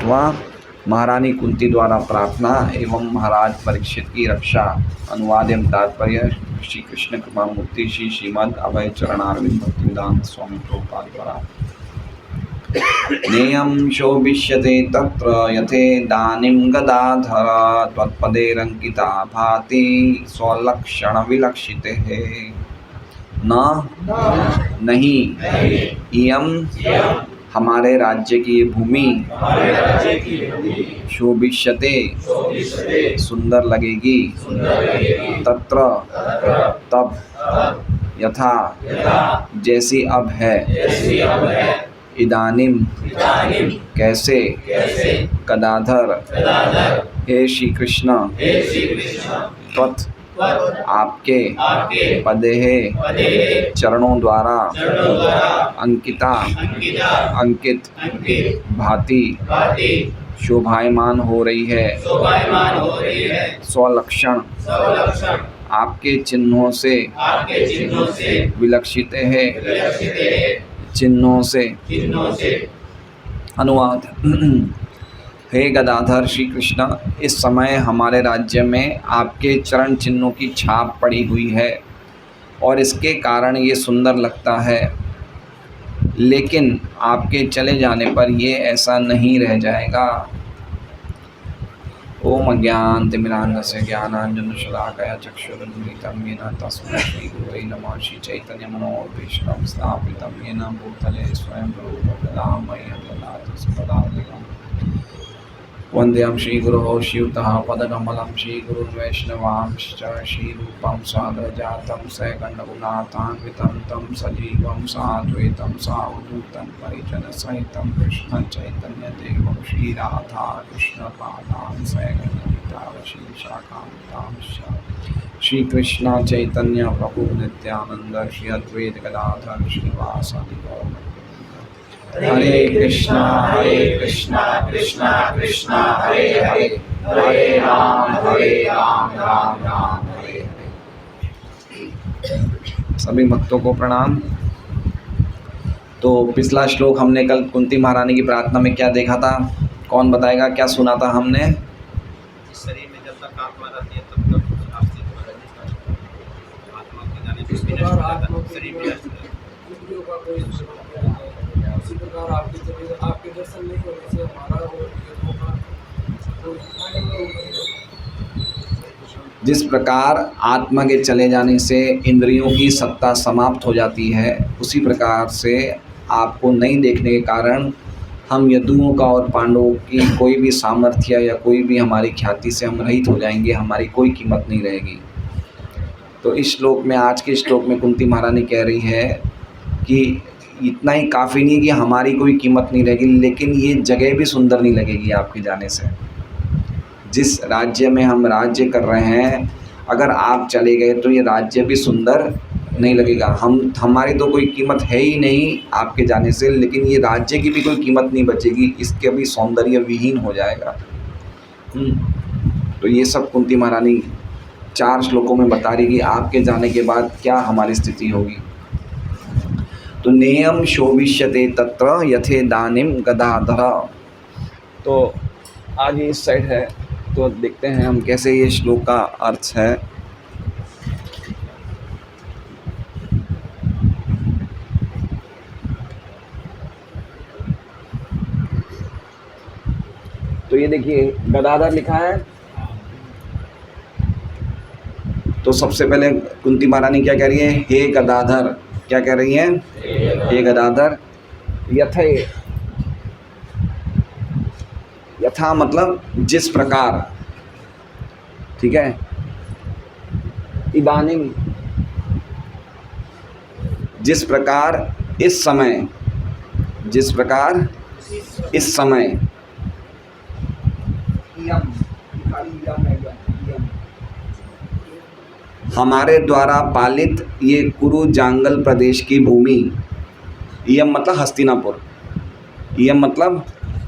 वह महारानी कुंती द्वारा प्रार्थना एवं महाराज परीक्षित की रक्षा। अनुवाद एवं तात्पर्य श्री कृष्ण कृपा मूर्ति श्री श्रीमद् अभय चरणारविंद भक्तिवेदांत स्वामी प्रभुपाद द्वारा। नेयं शोभिष्यते तत्र यथेदानीं गदाधर त्वत्पदैरङ्किता भाति स्वलक्षणविलक्षिते। न नहीं इयं हमारे राज्य की भूमि शोभिष्यते सुंदर लगेगी तत्र तब यथा जैसी अब है इदानीम कैसे गदाधर हे श्री कृष्ण त्वत् आपके पदेहे चरणों द्वारा अंकिता अंकित भांति शोभायमान हो रही है स्वलक्षण आपके चिन्हों से विलक्षित है चिन्हों से। अनुवाद हे गदाधर श्री कृष्ण, इस समय हमारे राज्य में आपके चरण चिन्हों की छाप पड़ी हुई है और इसके कारण ये सुंदर लगता है, लेकिन आपके चले जाने पर ये ऐसा नहीं रह जाएगा। ओम अज्ञानतिमिरान्धस्य ज्ञानाञ्जनशलाकया चक्षुरुन्मीलितं येन तस्मै श्रीगुरवे नमः। श्री चैतन्यमनोभीष्टं स्थापितं येन भूतले स्वयं रूपं मह्यं ददाति स्वपदान्तिकम्। वन्देऽहं श्रीगुरोः श्रीयुतः पदकमलं श्रीगुरुन् वैष्णवांश्च श्रीरूपं साग्रजातं सैकण्डगुणान्वितं तं सजीवं साद्वैतं सावधूतं परिजनसहितं कृष्ण चैतन्यदेवं श्रीराधा कृष्णपादां सैकण्डगीता श्रीशाखान्तांश्च श्रीकृष्ण चैतन्य प्रभु नित्यानंद श्री अद्वैत गदाधर श्रीवासादि गौर। हरे कृष्णा कृष्णा कृष्णा हरे हरे, हरे राम राम राम हरे हरे। सभी भक्तों को प्रणाम। तो पिछला श्लोक हमने कल कुंती महारानी की प्रार्थना में क्या देखा था, कौन बताएगा, क्या सुना था हमने? शरीर में जब तक आत्मा रहती है तब तक आत्मा के जाने से शरीर में इसी प्रकार आपके दर्शन नहीं होने से हमारा जिस प्रकार आत्मा के चले जाने से इंद्रियों की सत्ता समाप्त हो जाती है, उसी प्रकार से आपको नहीं देखने के कारण हम यदुओं का और पांडवों की कोई भी सामर्थ्य या कोई भी हमारी ख्याति से हम रहित हो जाएंगे, हमारी कोई कीमत नहीं रहेगी। तो इस श्लोक में, आज के श्लोक में कुंती महारानी कह रही है कि इतना ही काफ़ी नहीं कि हमारी कोई कीमत नहीं रहेगी, लेकिन ये जगह भी सुंदर नहीं लगेगी आपके जाने से। जिस राज्य में हम राज्य कर रहे हैं, अगर आप चले गए तो ये राज्य भी सुंदर नहीं लगेगा। हमारी तो कोई कीमत है ही नहीं आपके जाने से, लेकिन ये राज्य की भी कोई कीमत नहीं बचेगी, इसके भी सौंदर्य विहीन हो जाएगा। तो ये सब कुंती महारानी 4 श्लोकों में बता रही कि आपके जाने के बाद क्या हमारी स्थिति होगी। तो नेयम शोभिष्यते तत्र यथेदानीं गदाधर। तो आगे इस साइड है, तो देखते हैं हम कैसे ये श्लोक का अर्थ है। तो ये देखिए गदाधर लिखा है। तो सबसे पहले कुंती महारानी क्या कह रही है? हे गदाधर। क्या कह रही हैं? हे गदाधर। यथे, यथा मतलब जिस प्रकार, ठीक है। इदानीम जिस प्रकार, इस समय, जिस प्रकार इस समय। हमारे द्वारा पालित ये कुरु जांगल प्रदेश की भूमि, यम मतलब हस्तिनापुर, यम मतलब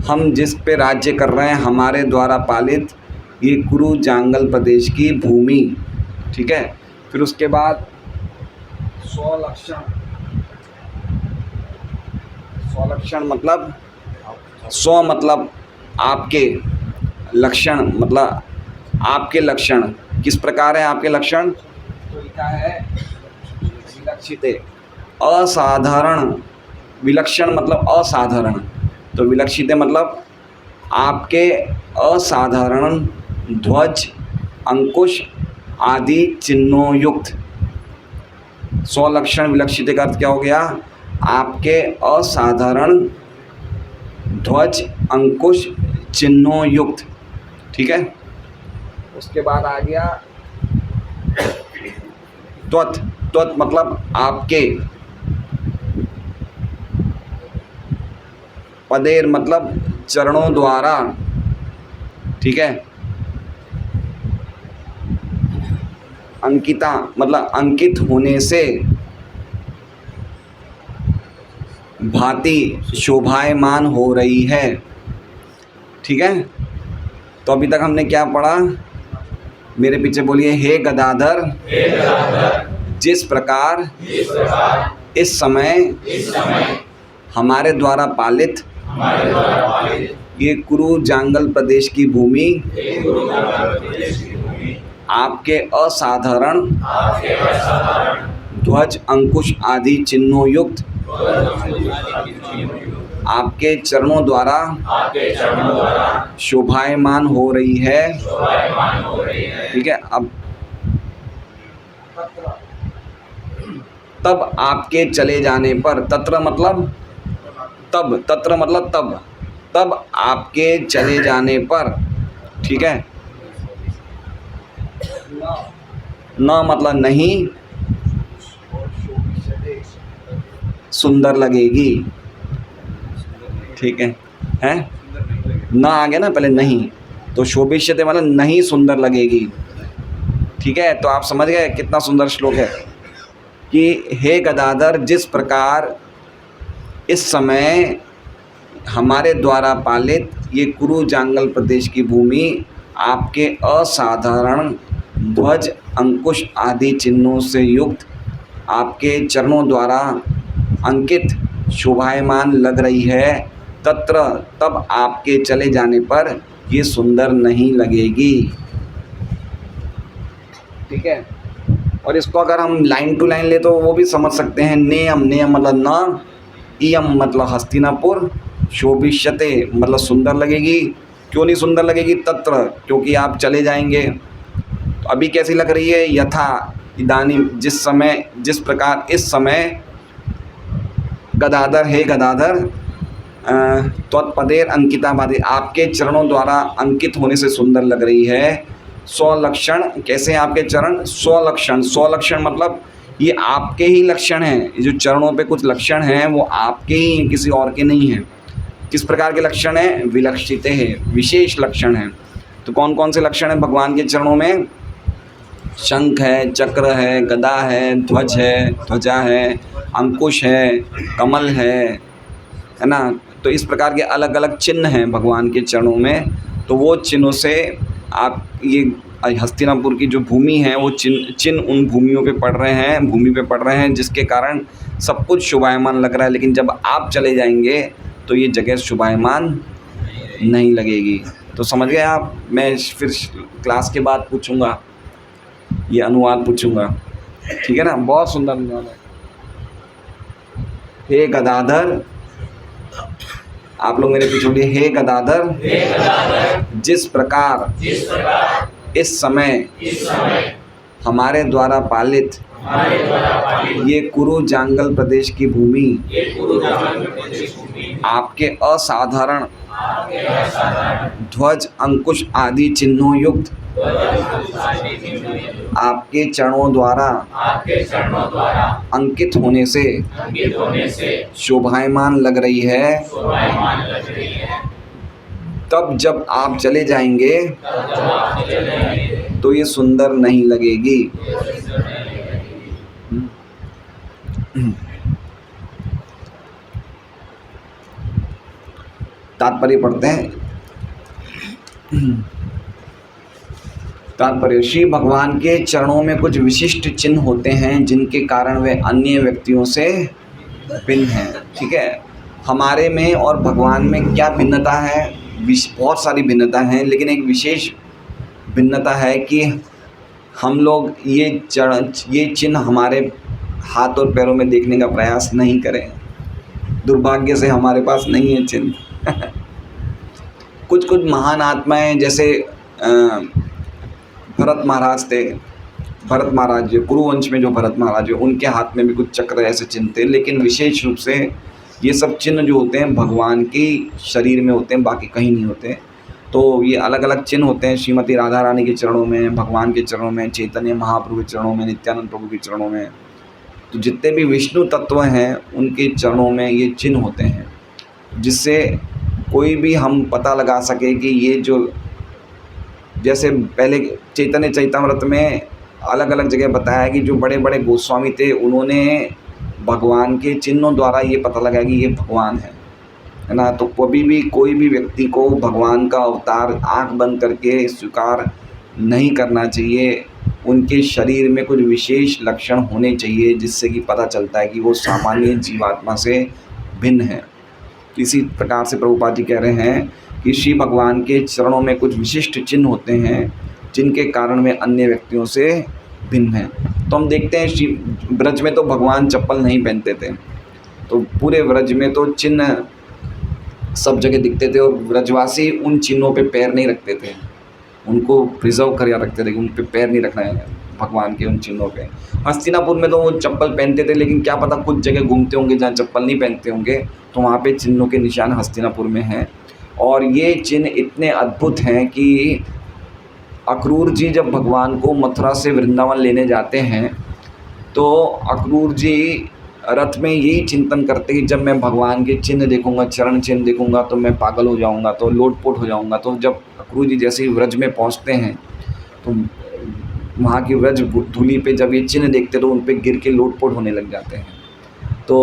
हम जिस पे राज्य कर रहे हैं, हमारे द्वारा पालित ये कुरु जांगल प्रदेश की भूमि, ठीक है। फिर उसके बाद स्वलक्षण, स्वलक्षण मतलब स्व मतलब आपके लक्षण, मतलब आपके लक्षण किस प्रकार है? आपके लक्षण तो लिखा है विलक्षित, असाधारण। विलक्षण मतलब असाधारण, तो विलक्षित मतलब आपके असाधारण ध्वज, अंकुश आदि चिन्हों युक्त। स्वलक्षण विलक्षित का अर्थ क्या हो गया? आपके असाधारण ध्वज, अंकुश चिन्हों युक्त। ठीक है, उसके बाद आ गया त्वत्। त्वत् मतलब आपके, पदेर मतलब चरणों द्वारा। ठीक है, अंकिता मतलब अंकित होने से, भांति शोभायमान हो रही है। ठीक है, तो अभी तक हमने क्या पढ़ा? मेरे पीछे बोलिए, हे गदाधर, जिस प्रकार इस समय हमारे द्वारा पालित ये कुरु जांगल प्रदेश की भूमि आपके असाधारण ध्वज, अंकुश आदि चिन्हों युक्त आपके चरणों द्वारा शोभायमान हो रही है। ठीक है, अब तब आपके चले जाने पर, तत्र मतलब तब, तत्र मतलब तब, तब आपके चले जाने पर, ठीक है, न मतलब नहीं, सुंदर लगेगी। ठीक है, हैं? न आ गया ना पहले, नहीं, तो शोभिष्यते मतलब नहीं सुंदर लगेगी। ठीक है, तो आप समझ गए कितना सुंदर श्लोक है कि हे गदाधर, जिस प्रकार इस समय हमारे द्वारा पालित ये कुरु जांगल प्रदेश की भूमि आपके असाधारण ध्वज, अंकुश आदि चिन्हों से युक्त आपके चरणों द्वारा अंकित शोभायमान लग रही है, तत्र तब आपके चले जाने पर ये सुंदर नहीं लगेगी। ठीक है, और इसको अगर हम लाइन टू लाइन ले तो वो भी समझ सकते हैं। नेयम, नेयम मतलब न, इयम मतलब हस्तिनापुर, शोभिष्यते मतलब सुंदर लगेगी। क्यों नहीं सुंदर लगेगी? तत्र, क्योंकि आप चले जाएंगे। तो अभी कैसी लग रही है? यथा इदानीम, जिस समय, जिस प्रकार इस समय, गदाधर, हे गदाधर, त्वत्पदेर अंकिता भाति, आपके चरणों द्वारा अंकित होने से सुंदर लग रही है। स्वलक्षण, कैसे हैं आपके चरण? स्वलक्षण, स्वलक्षण मतलब ये आपके ही लक्षण हैं। ये जो चरणों पे कुछ लक्षण हैं वो आपके ही हैं, किसी और के नहीं हैं। किस प्रकार के लक्षण हैं? विलक्षित है, विशेष लक्षण हैं। तो कौन कौन से लक्षण हैं भगवान के चरणों में? शंख है, चक्र है, गदा है, ध्वज है, ध्वजा है, अंकुश है, कमल है ना। तो इस प्रकार के अलग अलग चिन्ह हैं भगवान के चरणों में। तो वो चिन्हों से आप ये हस्तिनापुर की जो भूमि है वो चिन्ह उन भूमियों पे पड़ रहे हैं, भूमि पे पड़ रहे हैं, जिसके कारण सब कुछ शोभायमान लग रहा है। लेकिन जब आप चले जाएंगे तो ये जगह शोभायमान नहीं लगेगी। तो समझ गए आप? मैं फिर क्लास के बाद पूछूंगा, ये अनुवाद पूछूंगा। ठीक है ना? बहुत सुंदर अनुवाद है। हे गदाधर, आप लोग मेरे पीछे बोलिए, हे गदाधर, जिस प्रकार इस समय हमारे द्वारा पालित ये कुरु जांगल प्रदेश की भूमि आपके असाधारण ध्वज, अंकुश आदि चिन्हों युक्त आपके चरणों द्वारा अंकित होने से शोभायमान लग रही है, तब जब आप चले जाएंगे तो ये सुंदर नहीं लगेगी। तात्पर्य पढ़ते हैं। तात्पर्य, श्री भगवान के चरणों में कुछ विशिष्ट चिन्ह होते हैं जिनके कारण वे अन्य व्यक्तियों से भिन्न हैं। ठीक है, हमारे में और भगवान में क्या भिन्नता है? बहुत सारी भिन्नता हैं, लेकिन एक विशेष भिन्नता है कि हम लोग ये चिन्ह हमारे हाथ और पैरों में देखने का प्रयास नहीं करें। दुर्भाग्य से हमारे पास नहीं है चिन्ह। कुछ कुछ महान आत्माएं जैसे भरत महाराज थे, भरत महाराज जो कुरुवंश में जो भरत महाराज है, उनके हाथ में भी कुछ चक्र ऐसे चिन्ह थे। लेकिन विशेष रूप से ये सब चिन्ह जो होते हैं भगवान के शरीर में होते हैं, बाकी कहीं नहीं होते। तो ये अलग अलग चिन्ह होते हैं श्रीमती राधा रानी के चरणों में, भगवान के चरणों में, चैतन्य महाप्रभु के चरणों में, नित्यानंद प्रभु के चरणों में। तो जितने भी विष्णु तत्व हैं उनके चरणों में ये चिन्ह होते हैं, जिससे कोई भी हम पता लगा सके कि ये जो, जैसे पहले चैतन्य चैतामृत में अलग अलग जगह बताया कि जो बड़े बड़े गोस्वामी थे उन्होंने भगवान के चिन्हों द्वारा ये पता लगाया कि ये भगवान है ना। तो कभी भी कोई भी व्यक्ति को भगवान का अवतार आंख बंद करके स्वीकार नहीं करना चाहिए। उनके शरीर में कुछ विशेष लक्षण होने चाहिए जिससे कि पता चलता है कि वो सामान्य जीवात्मा से भिन्न है। इसी प्रकार से प्रभुपाद जी कह रहे हैं कि श्री भगवान के चरणों में कुछ विशिष्ट चिन्ह होते हैं जिनके कारण वे अन्य व्यक्तियों से भिन्न हैं। तो हम देखते हैं श्री ब्रज में तो भगवान चप्पल नहीं पहनते थे, तो पूरे ब्रज में तो चिन्ह सब जगह दिखते थे और ब्रजवासी उन चिन्हों पे पैर नहीं रखते थे, उनको प्रिजर्व कर रखते थे कि उन पे पैर नहीं रखना है भगवान के उन चिन्हों पे। हस्तिनापुर में तो वो चप्पल पहनते थे, लेकिन क्या पता कुछ जगह घूमते होंगे जहाँ चप्पल नहीं पहनते होंगे, तो वहाँ पे चिन्हों के निशान हस्तिनापुर में हैं। और ये चिन्ह इतने अद्भुत हैं कि अक्रूर जी जब भगवान को मथुरा से वृंदावन लेने जाते हैं तो अक्रूर जी रथ में यही चिंतन करते कि जब मैं भगवान के चिन्ह देखूंगा, चरण चिन्ह देखूंगा तो मैं पागल हो जाऊंगा, तो लोटपोट हो जाऊंगा। तो जब अक्रूर जी जैसे ही व्रज में पहुंचते हैं तो वहाँ की व्रज धूलि पे जब ये चिन्ह देखते तो उन पे गिर के लोटपोट होने लग जाते हैं। तो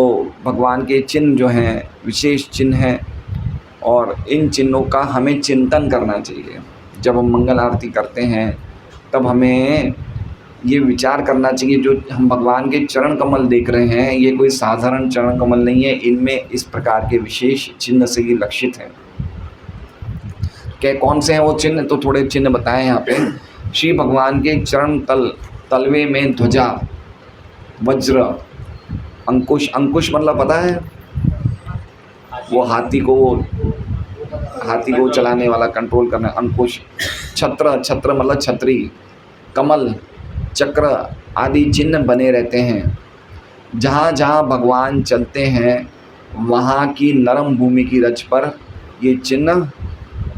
भगवान के चिन्ह जो हैं विशेष चिन्ह हैं और इन चिन्हों का हमें चिंतन करना चाहिए। जब हम मंगल आरती करते हैं तब हमें ये विचार करना चाहिए जो हम भगवान के चरण कमल देख रहे हैं ये कोई साधारण चरण कमल नहीं है, इनमें इस प्रकार के विशेष चिन्ह से ये लक्षित हैं। क्या कौन से हैं वो चिन्ह, तो थोड़े चिन्ह बताएं यहाँ पे। श्री भगवान के चरण तलवे में ध्वजा, वज्र, अंकुश, अंकुश मतलब पता है वो हाथी को चलाने वाला, कंट्रोल करना, अंकुश। छत्र, छत्र मतलब छतरी, कमल, चक्र आदि चिन्ह बने रहते हैं। जहाँ जहाँ भगवान चलते हैं वहाँ की नरम भूमि की रज पर ये चिन्ह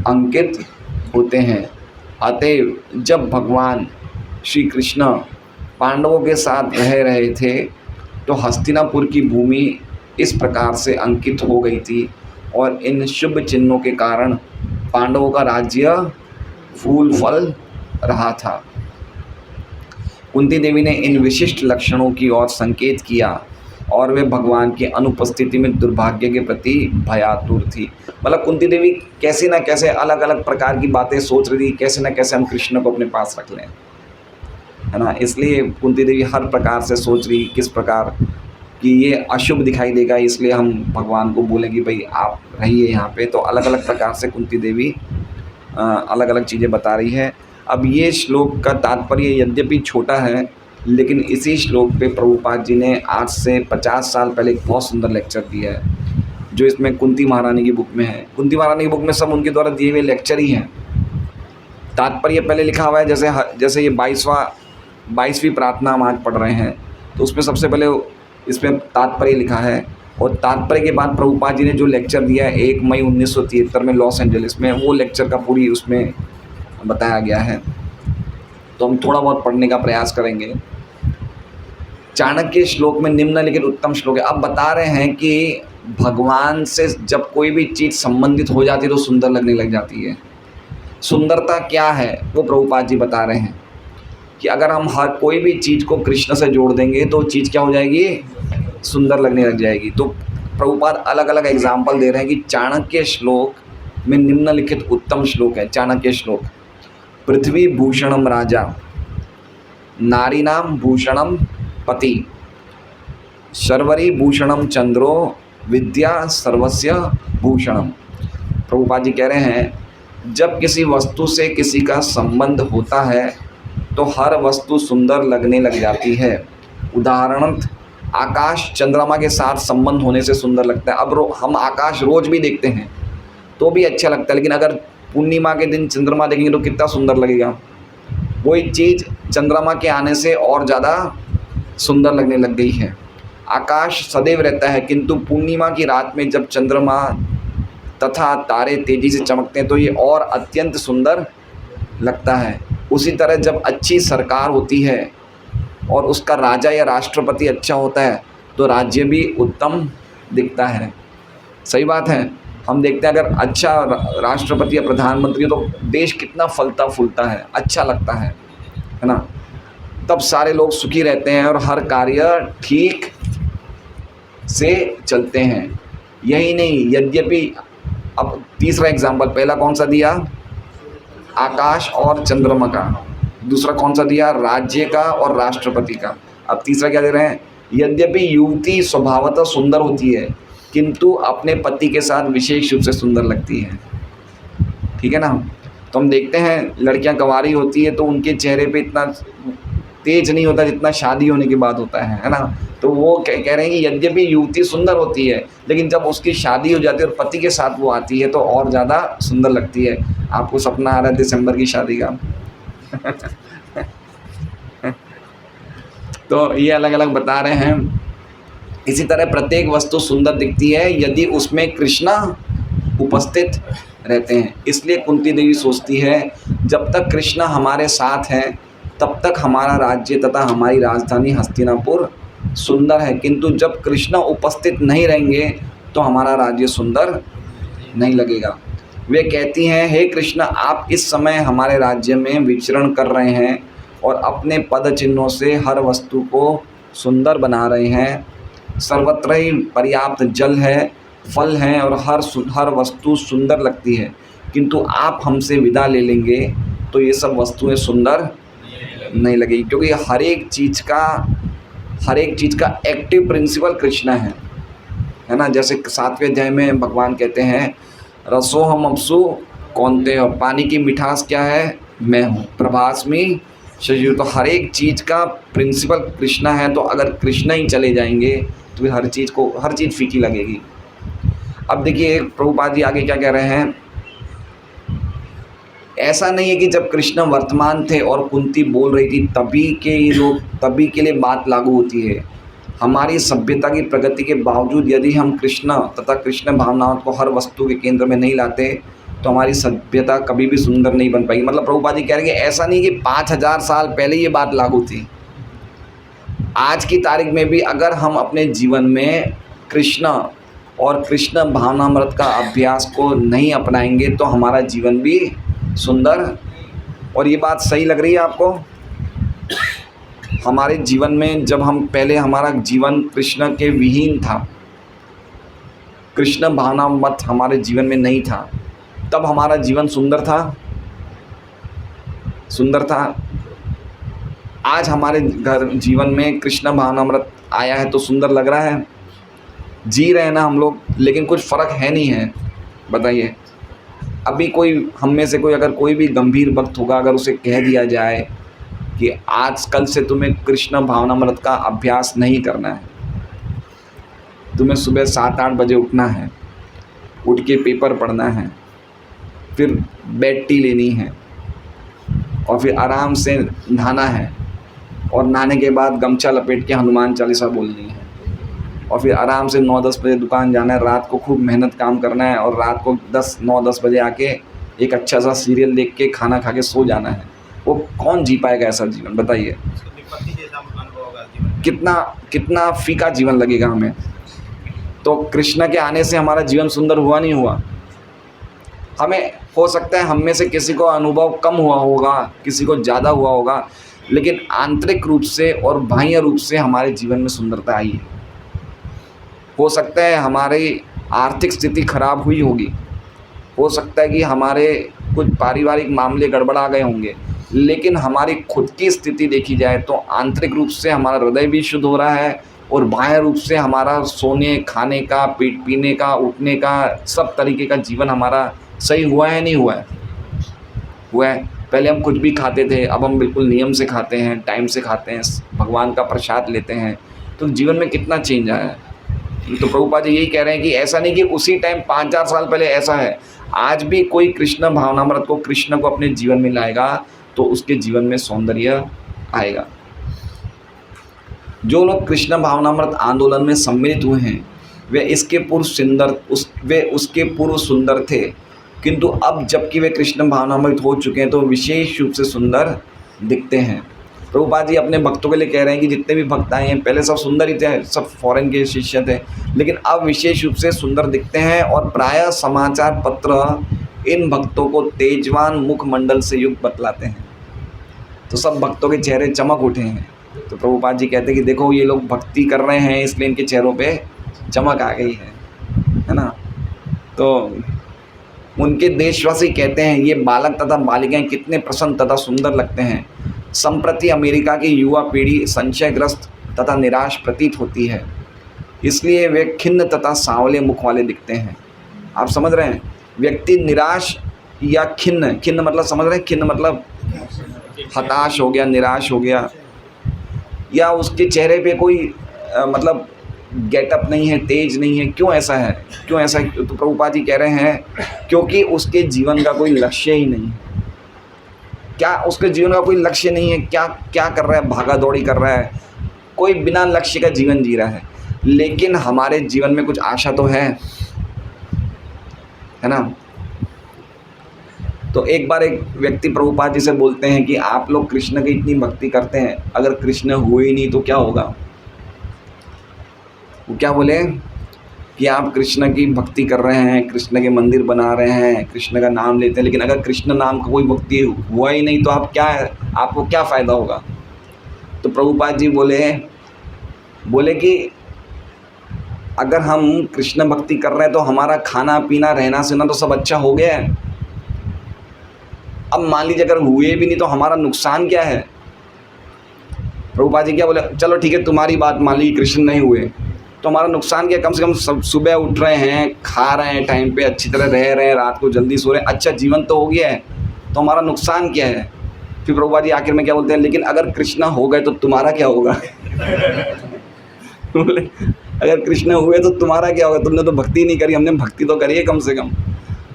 अंकित होते हैं। अतएव जब भगवान श्री कृष्ण पांडवों के साथ रह रहे थे तो हस्तिनापुर की भूमि इस प्रकार से अंकित हो गई थी और इन शुभ चिन्हों के कारण पांडवों का राज्य फूल फल रहा था। कुंती देवी ने इन विशिष्ट लक्षणों की ओर संकेत किया और वे भगवान की अनुपस्थिति में दुर्भाग्य के प्रति भयातुर थी। मतलब कुंती देवी कैसे न कैसे अलग अलग प्रकार की बातें सोच रही थी, कैसे न कैसे हम कृष्ण को अपने पास रख लें, है ना। इसलिए कुंती देवी हर प्रकार से सोच रही किस प्रकार कि ये अशुभ दिखाई देगा, इसलिए हम भगवान को बोलें कि भाई आप रहिए यहाँ पे। तो अलग अलग प्रकार से कुंती देवी अलग अलग चीज़ें बता रही है। अब ये श्लोक का तात्पर्य यद्यपि छोटा है, लेकिन इसी श्लोक पे प्रभुपाद जी ने आज से 50 साल पहले एक बहुत सुंदर लेक्चर दिया है जो इसमें कुंती महारानी की बुक में है। कुंती महारानी की बुक में सब उनके द्वारा दिए हुए लेक्चर ही हैं। तात्पर्य पहले लिखा हुआ है, जैसे ये 22वीं प्रार्थना हम आज पढ़ रहे हैं तो उसमें सबसे पहले इसमें तात्पर्य लिखा है और तात्पर्य के बाद प्रभुपाद जी ने जो लेक्चर दिया है 1 मई 1973 में लॉस एंजलिस में, वो लेक्चर का पूरी उसमें बताया गया है। तो हम थोड़ा बहुत पढ़ने का प्रयास करेंगे। चाणक्य श्लोक में निम्नलिखित उत्तम श्लोक है। अब बता रहे हैं कि भगवान से जब कोई भी चीज़ संबंधित हो जाती है तो सुंदर लगने लग जाती है। सुंदरता क्या है वो प्रभुपाद जी बता रहे हैं कि अगर हम हर कोई भी चीज़ को कृष्ण से जोड़ देंगे तो चीज़ क्या हो जाएगी, सुंदर लगने लग जाएगी। तो प्रभुपाद अलग अलग एग्जाम्पल दे रहे हैं कि चाणक्य श्लोक में निम्नलिखित उत्तम श्लोक है। चाणक्य श्लोक, पृथ्वी भूषणम राजा, नारीणाम भूषणम पति, शर्वरी भूषणम चंद्रो, विद्या सर्वस्य भूषणम। प्रभुपाद जी कह रहे हैं, जब किसी वस्तु से किसी का संबंध होता है तो हर वस्तु सुंदर लगने लग जाती है। उदाहरणतः आकाश चंद्रमा के साथ संबंध होने से सुंदर लगता है। अब हम आकाश रोज भी देखते हैं तो भी अच्छा लगता है, लेकिन अगर पूर्णिमा के दिन चंद्रमा देखेंगे तो कितना सुंदर लगेगा। वही चीज़ चंद्रमा के आने से और ज़्यादा सुंदर लगने लग गई है। आकाश सदैव रहता है, किंतु पूर्णिमा की रात में जब चंद्रमा तथा तारे तेज़ी से चमकते हैं तो ये और अत्यंत सुंदर लगता है। उसी तरह जब अच्छी सरकार होती है और उसका राजा या राष्ट्रपति अच्छा होता है तो राज्य भी उत्तम दिखता है। सही बात है। हम देखते हैं अगर अच्छा राष्ट्रपति या प्रधानमंत्री तो देश कितना फलता फूलता है, अच्छा लगता है ना। तब सारे लोग सुखी रहते हैं और हर कार्य ठीक से चलते हैं। यही नहीं, यद्यपि अब तीसरा एग्जाम्पल, पहला कौन सा दिया, आकाश और चंद्रमा का, दूसरा कौन सा दिया, राज्य का और राष्ट्रपति का। अब तीसरा क्या दे रहे हैं, यद्यपि युवती स्वभावतः सुंदर होती है किंतु अपने पति के साथ विशेष रूप से सुंदर लगती है। ठीक है ना। तो हम देखते हैं लड़कियां कंवारी होती है तो उनके चेहरे पे इतना तेज नहीं होता जितना शादी होने के बाद होता है ना। तो वो कह रहे हैं कि यद्यपि युवती सुंदर होती है लेकिन जब उसकी शादी हो जाती है और पति के साथ वो आती है तो और ज़्यादा सुंदर लगती है। आपको सपना आ रहा है दिसंबर की शादी का तो ये अलग अलग बता रहे हैं। इसी तरह प्रत्येक वस्तु सुंदर दिखती है यदि उसमें कृष्णा उपस्थित रहते हैं। इसलिए कुंती देवी सोचती है जब तक कृष्णा हमारे साथ हैं तब तक हमारा राज्य तथा हमारी राजधानी हस्तिनापुर सुंदर है, किंतु जब कृष्णा उपस्थित नहीं रहेंगे तो हमारा राज्य सुंदर नहीं लगेगा। वे कहती हैं, हे कृष्णा, आप इस समय हमारे राज्य में विचरण कर रहे हैं और अपने पद चिन्हों से हर वस्तु को सुंदर बना रहे हैं। सर्वत्र ही पर्याप्त जल है, फल हैं और हर वस्तु सुंदर लगती है, किंतु आप हमसे विदा ले लेंगे तो ये सब वस्तुएं सुंदर नहीं लगेगी, क्योंकि हर एक चीज़ का एक्टिव प्रिंसिपल कृष्णा है ना। जैसे 7वें अध्याय में भगवान कहते हैं, रसो हम अपसु कौनते हो, पानी की मिठास क्या है, मैं हूँ, प्रभास्मी शरीर। तो हर एक चीज़ का प्रिंसिपल कृष्णा है, तो अगर कृष्णा ही चले जाएंगे तो फिर हर चीज़ फीकी लगेगी। अब देखिए प्रभुपाद जी आगे क्या कह रहे हैं, ऐसा नहीं है कि जब कृष्ण वर्तमान थे और कुंती बोल रही थी तभी के लिए बात लागू होती है। हमारी सभ्यता की प्रगति के बावजूद यदि हम कृष्ण तथा कृष्ण भावनाओं को हर वस्तु के केंद्र में नहीं लाते तो हमारी सभ्यता कभी भी सुंदर नहीं बन पाएगी। मतलब प्रभुपाद जी कह रहे हैं कि ऐसा नहीं कि 5000 साल पहले ये बात लागू थी, आज की तारीख में भी अगर हम अपने जीवन में कृष्ण और कृष्ण भावनामृत का अभ्यास को नहीं अपनाएंगे तो हमारा जीवन भी सुंदर। और ये बात सही लग रही है आपको? हमारे जीवन में जब हम पहले हमारा जीवन कृष्ण के विहीन था, कृष्ण भावनामृत हमारे जीवन में नहीं था, तब हमारा जीवन सुंदर था। आज हमारे जीवन में कृष्ण भावनामृत आया है तो सुंदर लग रहा है, जी रहे हैं ना हम लोग, लेकिन कुछ फ़र्क है नहीं है। बताइए, अभी कोई हम में से कोई अगर कोई भी गंभीर भक्त होगा, अगर उसे कह दिया जाए कि आज कल से तुम्हें कृष्ण भावनामृत का अभ्यास नहीं करना है, तुम्हें सुबह 7-8 बजे उठना है, उठ के पेपर पढ़ना है, फिर बेड टी लेनी है और फिर आराम से नहाना है और नहाने के बाद गमछा लपेट के हनुमान चालीसा बोलनी है और फिर आराम से 9-10 बजे दुकान जाना है, रात को खूब मेहनत काम करना है और रात को 9-10 बजे आके एक अच्छा सा सीरियल देख के खाना खा के सो जाना है। वो कौन जी पाएगा ऐसा जीवन? बताइए, कितना फीका जीवन लगेगा हमें। तो कृष्ण के आने से हमारा जीवन सुंदर हुआ नहीं हुआ? हमें हो सकता है हम में से किसी को अनुभव कम हुआ होगा, किसी को ज़्यादा हुआ होगा, लेकिन आंतरिक रूप से और बाह्य रूप से हमारे जीवन में सुंदरता आई है। हो सकता है हमारी आर्थिक स्थिति खराब हुई होगी, हो सकता है कि हमारे कुछ पारिवारिक मामले गड़बड़ा गए होंगे, लेकिन हमारी खुद की स्थिति देखी जाए तो आंतरिक रूप से हमारा हृदय भी शुद्ध हो रहा है और बाह्य रूप से हमारा सोने खाने का, पीने का, उठने का, सब तरीके का जीवन हमारा सही हुआ है नहीं हुआ है? हुआ है। पहले हम कुछ भी खाते थे, अब हम बिल्कुल नियम से खाते हैं, टाइम से खाते हैं, भगवान का प्रसाद लेते हैं। तो जीवन में कितना चेंज आया है। तो प्रभुपाद जी यही कह रहे हैं कि ऐसा नहीं कि उसी टाइम 5-4 साल पहले ऐसा है, आज भी कोई कृष्ण भावनामृत को, कृष्ण को अपने जीवन में लाएगा तो उसके जीवन में सौंदर्य आएगा। जो लोग कृष्ण भावनामृत आंदोलन में सम्मिलित हुए हैं वे उसके पूर्व सुंदर थे, किंतु अब जबकि वे कृष्ण भावनामृत हो चुके हैं तो विशेष रूप से सुंदर दिखते हैं। प्रभुपाद जी अपने भक्तों के लिए कह रहे हैं कि जितने भी भक्त आए हैं पहले सब सुंदर ही थे, सब फॉरेन के शिष्य थे, लेकिन अब विशेष रूप से सुंदर दिखते हैं। और प्रायः समाचार पत्र इन भक्तों को तेजवान मुखमंडल से युक्त बतलाते हैं। तो सब भक्तों के चेहरे चमक उठे हैं। तो प्रभुपाद जी कहते हैं कि देखो ये लोग भक्ति कर रहे हैं इसलिए इनके चेहरों पे चमक आ गई है ना। तो उनके देशवासी कहते हैं ये बालक तथा बालिकाएं कितने प्रसन्न तथा सुंदर लगते हैं। संप्रति अमेरिका की युवा पीढ़ी संशयग्रस्त तथा निराश प्रतीत होती है, इसलिए वे खिन्न तथा सांवले मुख वाले दिखते हैं। आप समझ रहे हैं, व्यक्ति निराश या खिन्न मतलब समझ रहे हैं, खिन्न मतलब हताश हो गया, निराश हो गया, या उसके चेहरे पे कोई मतलब गेटअप नहीं है, तेज नहीं है। क्यों ऐसा है, क्यों ऐसा है? तो प्रभुपाद जी कह रहे हैं क्योंकि उसके जीवन का कोई लक्ष्य ही नहीं है। क्या उसके जीवन का कोई लक्ष्य नहीं है? क्या क्या कर रहा है? भागा दौड़ी कर रहा है, कोई बिना लक्ष्य का जीवन जी रहा है। लेकिन हमारे जीवन में कुछ आशा तो है ना। तो एक बार एक व्यक्ति प्रभुपाद जी से बोलते हैं कि आप लोग कृष्ण की इतनी भक्ति करते हैं, अगर कृष्ण हुए ही नहीं तो क्या होगा? वो क्या बोले कि आप कृष्ण की भक्ति कर रहे हैं, कृष्ण के मंदिर बना रहे हैं, कृष्ण का नाम लेते हैं, लेकिन अगर कृष्ण नाम का कोई भक्ति हुआ ही नहीं तो आप क्या, आपको क्या फ़ायदा होगा? तो प्रभुपाद जी बोले कि अगर हम कृष्ण भक्ति कर रहे हैं तो हमारा खाना पीना रहना सहना तो सब अच्छा हो गया है। अब मान लीजिए अगर हुए भी नहीं तो हमारा नुकसान क्या है? प्रभुपाद जी क्या बोले, चलो ठीक है तुम्हारी बात मान ली कृष्ण नहीं हुए तो हमारा नुकसान क्या? कम से कम सब सुबह उठ रहे हैं, खा रहे हैं टाइम पे, अच्छी तरह रह रहे हैं, रात को जल्दी सो रहे हैं, अच्छा जीवन तो हो गया है, तो हमारा नुकसान क्या है? फिर प्रभुपाद जी आखिर में क्या बोलते हैं, लेकिन अगर कृष्ण हो गए तो तुम्हारा क्या होगा? बोले अगर कृष्ण हुए तो तुम्हारा क्या होगा? तुमने तो भक्ति नहीं करी, हमने भक्ति तो करी है कम से कम।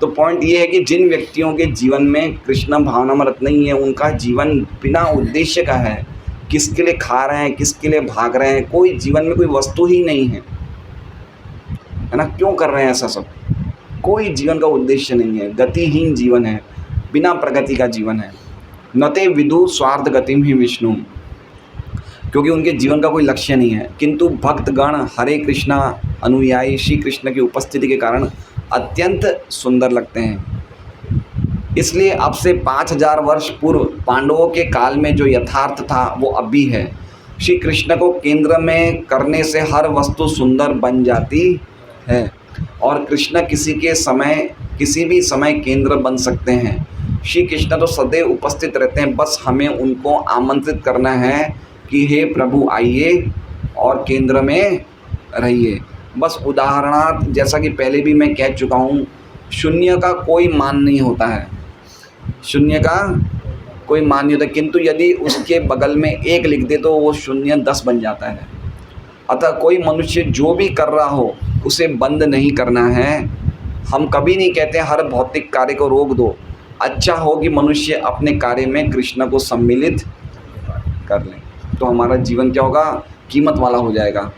तो पॉइंट ये है कि जिन व्यक्तियों के जीवन में कृष्ण भावनामृत नहीं है, उनका जीवन बिना उद्देश्य का है। किसके लिए खा रहे हैं, किसके लिए भाग रहे हैं, कोई जीवन में कोई वस्तु ही नहीं है ना। क्यों कर रहे हैं ऐसा सब? कोई जीवन का उद्देश्य नहीं है, गतिहीन जीवन है, बिना प्रगति का जीवन है। नते विदु स्वार्थ गतिम ही विष्णु, क्योंकि उनके जीवन का कोई लक्ष्य नहीं है। किंतु भक्तगण हरे कृष्णा अनुयायी श्री कृष्ण की उपस्थिति के कारण अत्यंत सुंदर लगते हैं। इसलिए अब से 5000 वर्ष पूर्व पांडवों के काल में जो यथार्थ था वो अब भी है। श्री कृष्ण को केंद्र में करने से हर वस्तु सुंदर बन जाती है और कृष्ण किसी भी समय केंद्र बन सकते हैं। श्री कृष्ण तो सदैव उपस्थित रहते हैं, बस हमें उनको आमंत्रित करना है कि हे प्रभु आइए और केंद्र में रहिए। बस उदाहरणार्थ, जैसा कि पहले भी मैं कह चुका हूँ, शून्य का कोई मान नहीं होता है, शून्य का कोई मान नहीं होता, किंतु यदि उसके बगल में 1 लिख दे तो वो शून्य 10 बन जाता है। अतः कोई मनुष्य जो भी कर रहा हो उसे बंद नहीं करना है। हम कभी नहीं कहते हर भौतिक कार्य को रोक दो। अच्छा हो कि मनुष्य अपने कार्य में कृष्ण को सम्मिलित कर ले, तो हमारा जीवन क्या होगा? कीमत वाला हो जाएगा।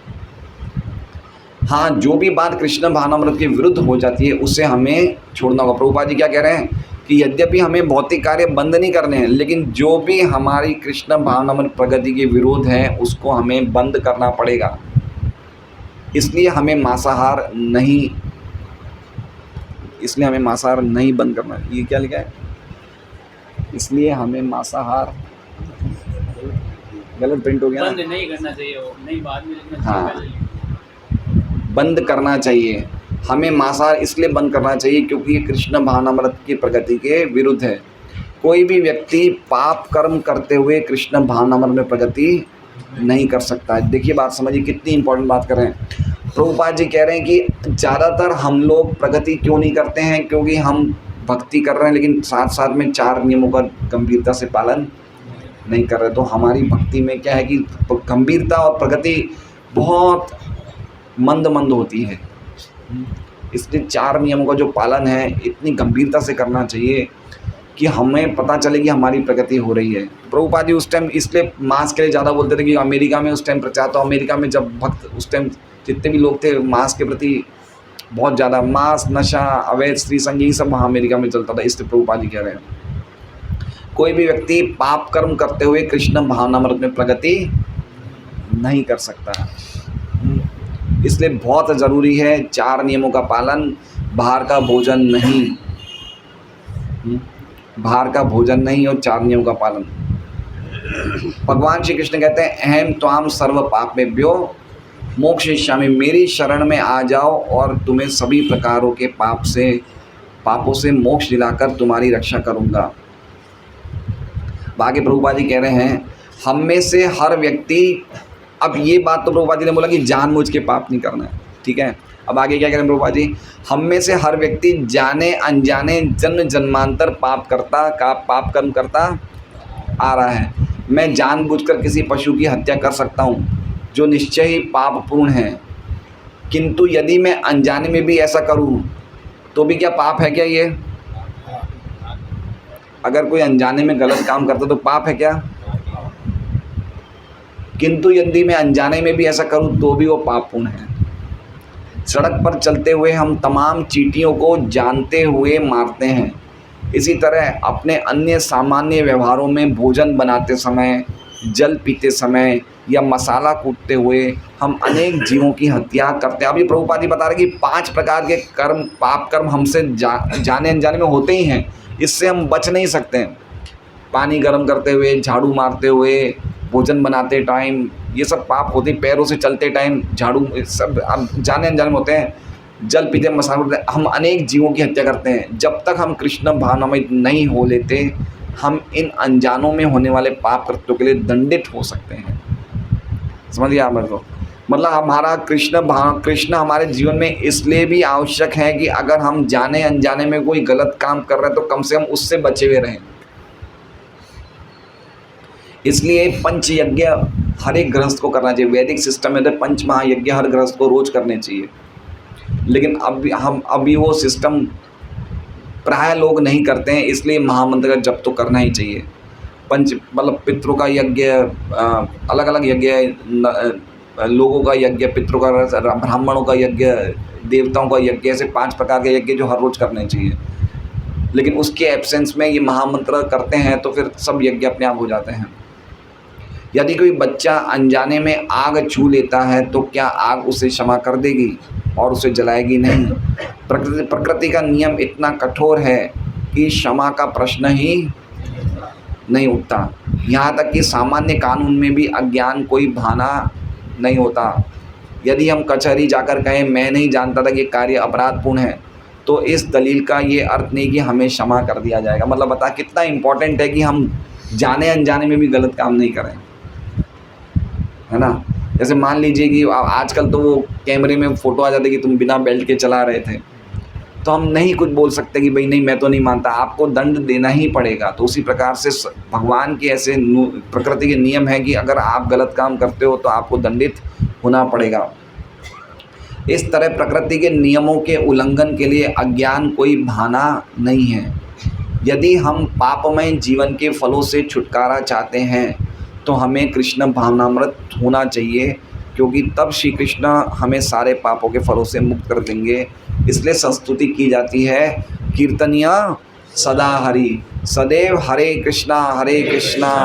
हाँ, जो भी बात कृष्ण भावनामृत के विरुद्ध हो जाती है उसे हमें छोड़ना होगा। प्रभुपाद जी क्या कह रहे हैं कि यद्यपि हमें भौतिक कार्य बंद नहीं करने हैं, लेकिन जो भी हमारी कृष्ण भावनामृत प्रगति के विरोध है उसको हमें बंद करना पड़ेगा। इसलिए हमें मांसाहार नहीं बंद करना। ये क्या लिखा है? इसलिए हमें मांसाहार गलत प्रिंट हो गया, बंद नहीं करना चाहिए, वो नहीं बाद में लिखना चाहिए। हाँ, बंद करना चाहिए। हमें मांसाहार इसलिए बंद करना चाहिए क्योंकि ये कृष्ण भावनामृत की प्रगति के विरुद्ध है। कोई भी व्यक्ति पाप कर्म करते हुए कृष्ण भावनामृत में प्रगति नहीं कर सकता है। देखिए बात समझिए, कितनी इंपॉर्टेंट बात कर रहे हैं। प्रभुपाद जी कह रहे हैं कि ज़्यादातर हम लोग प्रगति क्यों नहीं करते हैं, क्योंकि हम भक्ति कर रहे हैं लेकिन साथ साथ में 4 नियमों का गंभीरता से पालन नहीं कर रहे। तो हमारी भक्ति में क्या है कि गंभीरता और प्रगति बहुत मंद मंद होती है। इसलिए 4 नियमों का जो पालन है इतनी गंभीरता से करना चाहिए कि हमें पता चले कि हमारी प्रगति हो रही है। प्रभुपाद जी उस टाइम इसलिए मांस के लिए ज़्यादा बोलते थे कि अमेरिका में उस टाइम प्रचार, तो अमेरिका में जब भक्त उस टाइम जितने भी लोग थे मांस के प्रति बहुत ज़्यादा, मांस, नशा, अवैध स्त्री संग, यही सब वहाँ अमेरिका में चलता था। इसलिए प्रभुपाद जी कह रहे हैं कोई भी व्यक्ति पाप कर्म करते हुए कृष्ण भावनामृत में प्रगति नहीं कर सकता। इसलिए बहुत ज़रूरी है 4 नियमों का पालन। बाहर का भोजन नहीं, बाहर का भोजन नहीं और 4 नियमों का पालन। भगवान श्री कृष्ण कहते हैं अहम त्वाम सर्व पापेभ्यो मोक्षयिष्यामि, मेरी शरण में आ जाओ और तुम्हें सभी प्रकारों के पापों से मोक्ष दिलाकर तुम्हारी रक्षा करूँगा। आगे प्रभुपाद जी कह रहे हैं हम में से हर व्यक्ति, अब ये बात तो प्रभुपाद जी ने बोला कि जानबूझ के पाप नहीं करना है, ठीक है। अब आगे क्या कह रहे हैं प्रभुपाद जी, हम में से हर व्यक्ति जाने अनजाने जन्म जन्मांतर पाप कर्म करता आ रहा है। मैं जानबूझकर किसी पशु की हत्या कर सकता हूँ जो निश्चय ही पापपूर्ण है, किंतु यदि मैं अनजाने में भी ऐसा करूँ तो भी क्या पाप है क्या ये? अगर कोई अनजाने में गलत काम करता तो पाप है क्या? किंतु यदि मैं अनजाने में भी ऐसा करूं तो भी वो पापपूर्ण है। सड़क पर चलते हुए हम तमाम चींटियों को जानते हुए मारते हैं। इसी तरह अपने अन्य सामान्य व्यवहारों में भोजन बनाते समय, जल पीते समय या मसाला कूटते हुए हम अनेक जीवों की हत्या करते हैं। अभी प्रभुपाद जी बता रहे कि 5 प्रकार के कर्म, पाप कर्म हमसे जाने अनजाने में होते ही हैं, इससे हम बच नहीं सकते हैं। पानी गर्म करते हुए, झाड़ू मारते हुए, भोजन बनाते टाइम, ये सब पाप होते हैं। पैरों से चलते टाइम झाड़ू, सब हम जाने अनजाने में होते हैं। जल पीते, मसाला, हम अनेक जीवों की हत्या करते हैं। जब तक हम कृष्ण भावनामय नहीं हो लेते, हम इन अनजानों में होने वाले पाप कृत्यों के लिए दंडित हो सकते हैं। समझिए आप मेरे को, मतलब हमारा कृष्ण हमारे जीवन में इसलिए भी आवश्यक है कि अगर हम जाने अनजाने में कोई गलत काम कर रहे हैं तो कम से कम उससे बचे हुए रहें। इसलिए पंच यज्ञ हर एक गृहस्थ को करना चाहिए। वैदिक सिस्टम में तो 5 महायज्ञ हर गृहस्थ को रोज करने चाहिए, लेकिन अभी वो सिस्टम प्राय लोग नहीं करते हैं। इसलिए महामंत्र का जप तो करना ही चाहिए। मतलब पितरों का यज्ञ, अलग अलग यज्ञ, लोगों का यज्ञ, पितरों का, ब्राह्मणों का यज्ञ, देवताओं का यज्ञ, ऐसे 5 प्रकार के यज्ञ जो हर रोज करने चाहिए। लेकिन उसके एब्सेंस में ये महामंत्र करते हैं तो फिर सब यज्ञ अपने आप हो जाते हैं। यदि कोई बच्चा अनजाने में आग छू लेता है तो क्या आग उसे क्षमा कर देगी और उसे जलाएगी? नहीं। प्रकृति का नियम इतना कठोर है कि क्षमा का प्रश्न ही नहीं उठता। यहाँ तक कि सामान्य कानून में भी अज्ञान कोई बहाना नहीं होता। यदि हम कचहरी जाकर कहें मैं नहीं जानता था कि कार्य अपराधपूर्ण है, तो इस दलील का ये अर्थ नहीं कि हमें क्षमा कर दिया जाएगा। मतलब बता कितना इम्पोर्टेंट है कि हम जाने अनजाने में भी गलत काम नहीं करें, है ना। जैसे मान लीजिए कि आजकल तो वो कैमरे में फ़ोटो आ जाते कि तुम बिना बेल्ट के चला रहे थे, तो हम नहीं कुछ बोल सकते कि भाई नहीं मैं तो नहीं मानता, आपको दंड देना ही पड़ेगा। तो उसी प्रकार से भगवान के ऐसे प्रकृति के नियम है कि अगर आप गलत काम करते हो तो आपको दंडित होना पड़ेगा। इस तरह प्रकृति के नियमों के उल्लंघन के लिए अज्ञान कोई बहाना नहीं है। यदि हम पापमय जीवन के फलों से छुटकारा चाहते हैं तो हमें कृष्ण भावनामृत होना चाहिए, क्योंकि तब श्री कृष्ण हमें सारे पापों के फलों से मुक्त कर देंगे। इसलिए संस्तुति की जाती है कीर्तनीय सदा हरि, सदैव हरे कृष्णा कृष्णा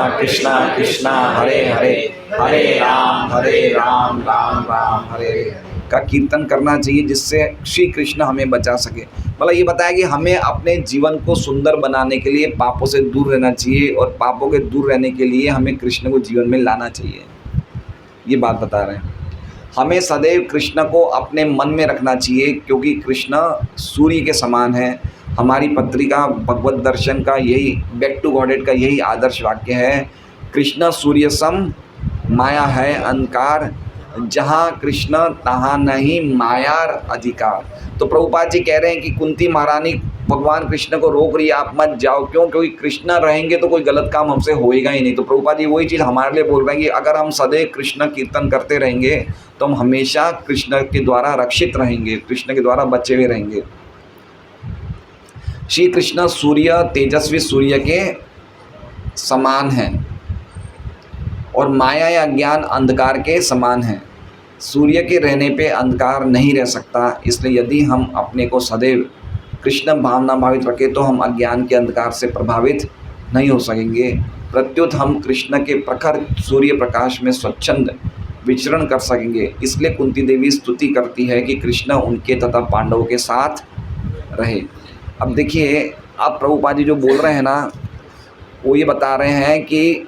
कृष्णा हरे हरे, हरे राम राम राम हरे हरे का कीर्तन करना चाहिए, जिससे श्री कृष्ण हमें बचा सके। मतलब ये बताया कि हमें अपने जीवन को सुंदर बनाने के लिए पापों से दूर रहना चाहिए, और पापों के दूर रहने के लिए हमें कृष्ण को जीवन में लाना चाहिए। ये बात बता रहे हैं। हमें सदैव कृष्ण को अपने मन में रखना चाहिए, क्योंकि कृष्ण सूर्य के समान है। हमारी पत्रिका भगवत दर्शन का यही, बैक टू गॉडेड का यही आदर्श वाक्य है, कृष्ण सूर्य सम माया है अंधकार, जहाँ कृष्ण तहाँ नहीं मायार अधिकार। तो प्रभुपाद जी कह रहे हैं कि कुंती महारानी भगवान कृष्ण को रोक रही है, आप मत जाओ। क्यों? क्योंकि कृष्ण रहेंगे तो कोई गलत काम हमसे होएगा ही नहीं। तो प्रभुपाद जी वही चीज़ हमारे लिए बोल रहे हैं कि अगर हम सदैव कृष्ण कीर्तन करते रहेंगे तो हम हमेशा कृष्ण के द्वारा रक्षित रहेंगे, कृष्ण के द्वारा बचे हुए रहेंगे। श्री कृष्ण सूर्य, तेजस्वी सूर्य के समान हैं और माया या ज्ञान अंधकार के समान है। सूर्य के रहने पे अंधकार नहीं रह सकता, इसलिए यदि हम अपने को सदैव कृष्ण भावना भावित रखें तो हम अज्ञान के अंधकार से प्रभावित नहीं हो सकेंगे। प्रत्युत हम कृष्ण के प्रखर सूर्य प्रकाश में स्वच्छंद विचरण कर सकेंगे। इसलिए कुंती देवी स्तुति करती है कि कृष्ण उनके तथा पांडवों के साथ रहे। अब देखिए, अब प्रभुपाद जी जो बोल रहे हैं ना, वो ये बता रहे हैं कि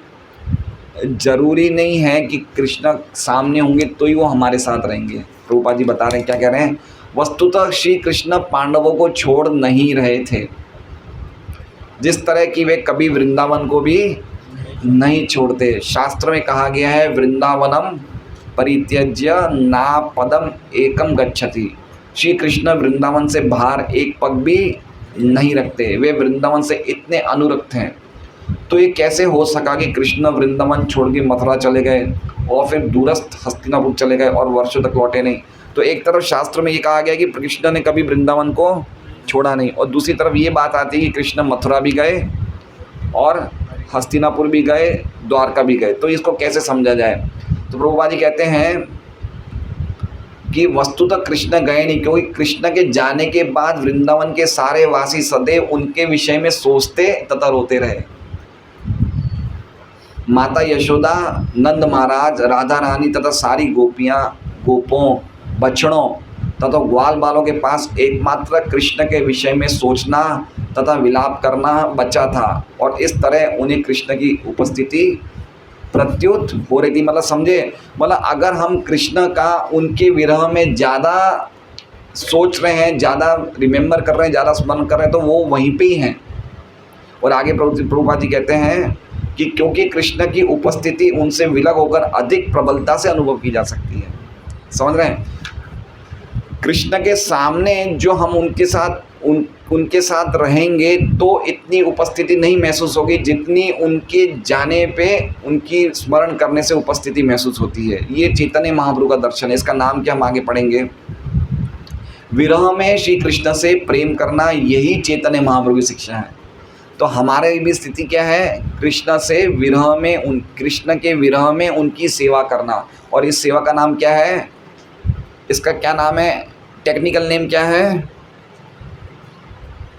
जरूरी नहीं है कि कृष्ण सामने होंगे तो ही वो हमारे साथ रहेंगे। प्रभुपाद जी बता रहे हैं, क्या कह रहे हैं? वस्तुतः श्री कृष्ण पांडवों को छोड़ नहीं रहे थे, जिस तरह कि वे कभी वृंदावन को भी नहीं छोड़ते। शास्त्र में कहा गया है, वृंदावनम परित्यज्य ना पदम एकम गच्छति। श्री कृष्ण वृंदावन से बाहर एक पग भी नहीं रखते, वे वृंदावन से इतने अनुरक्त हैं। तो ये कैसे हो सका कि कृष्ण वृंदावन छोड़ के मथुरा चले गए और फिर दूरस्थ हस्तिनापुर चले गए और वर्षों तक लौटे नहीं? तो एक तरफ शास्त्र में ये कहा गया कि कृष्ण ने कभी वृंदावन को छोड़ा नहीं, और दूसरी तरफ ये बात आती है कि कृष्ण मथुरा भी गए और हस्तिनापुर भी गए, द्वारका भी गए। तो इसको कैसे समझा जाए? तो प्रभुपाद जी कहते हैं कि वस्तुतः कृष्ण गए नहीं, क्योंकि कृष्ण के जाने के बाद वृंदावन के सारे वासी सदैव उनके विषय में सोचते तथा रोते रहे। माता यशोदा, नंद महाराज, राधा रानी तथा सारी गोपियाँ, गोपों, बछड़ों तथा ग्वाल बालों के पास एकमात्र कृष्ण के विषय में सोचना तथा विलाप करना बचा था, और इस तरह उन्हें कृष्ण की उपस्थिति प्रत्युत हो रही थी। मतलब समझे, मतलब अगर हम कृष्ण का उनके विरह में ज़्यादा सोच रहे हैं, ज़्यादा रिमेंबर कर रहे हैं, ज़्यादा स्मरण कर रहे हैं, तो वो वहीं पे ही हैं। और आगे प्रभुपाद जी कहते हैं कि क्योंकि कृष्ण की उपस्थिति उनसे विलग होकर अधिक प्रबलता से अनुभव की जा सकती है। समझ रहे हैं? कृष्ण के सामने जो हम उनके साथ रहेंगे तो इतनी उपस्थिति नहीं महसूस होगी जितनी उनके जाने पे उनकी स्मरण करने से उपस्थिति महसूस होती है। ये चैतन्य महाप्रभु का दर्शन है। इसका नाम क्या हम आगे पढ़ेंगे। विरह में श्री कृष्ण से प्रेम करना, यही चैतन्य महाप्रभु की शिक्षा है। तो हमारे भी स्थिति क्या है? कृष्ण से विरह में कृष्ण के विरह में उनकी सेवा करना। और इस सेवा का नाम क्या है? इसका क्या नाम है? टेक्निकल नेम क्या है?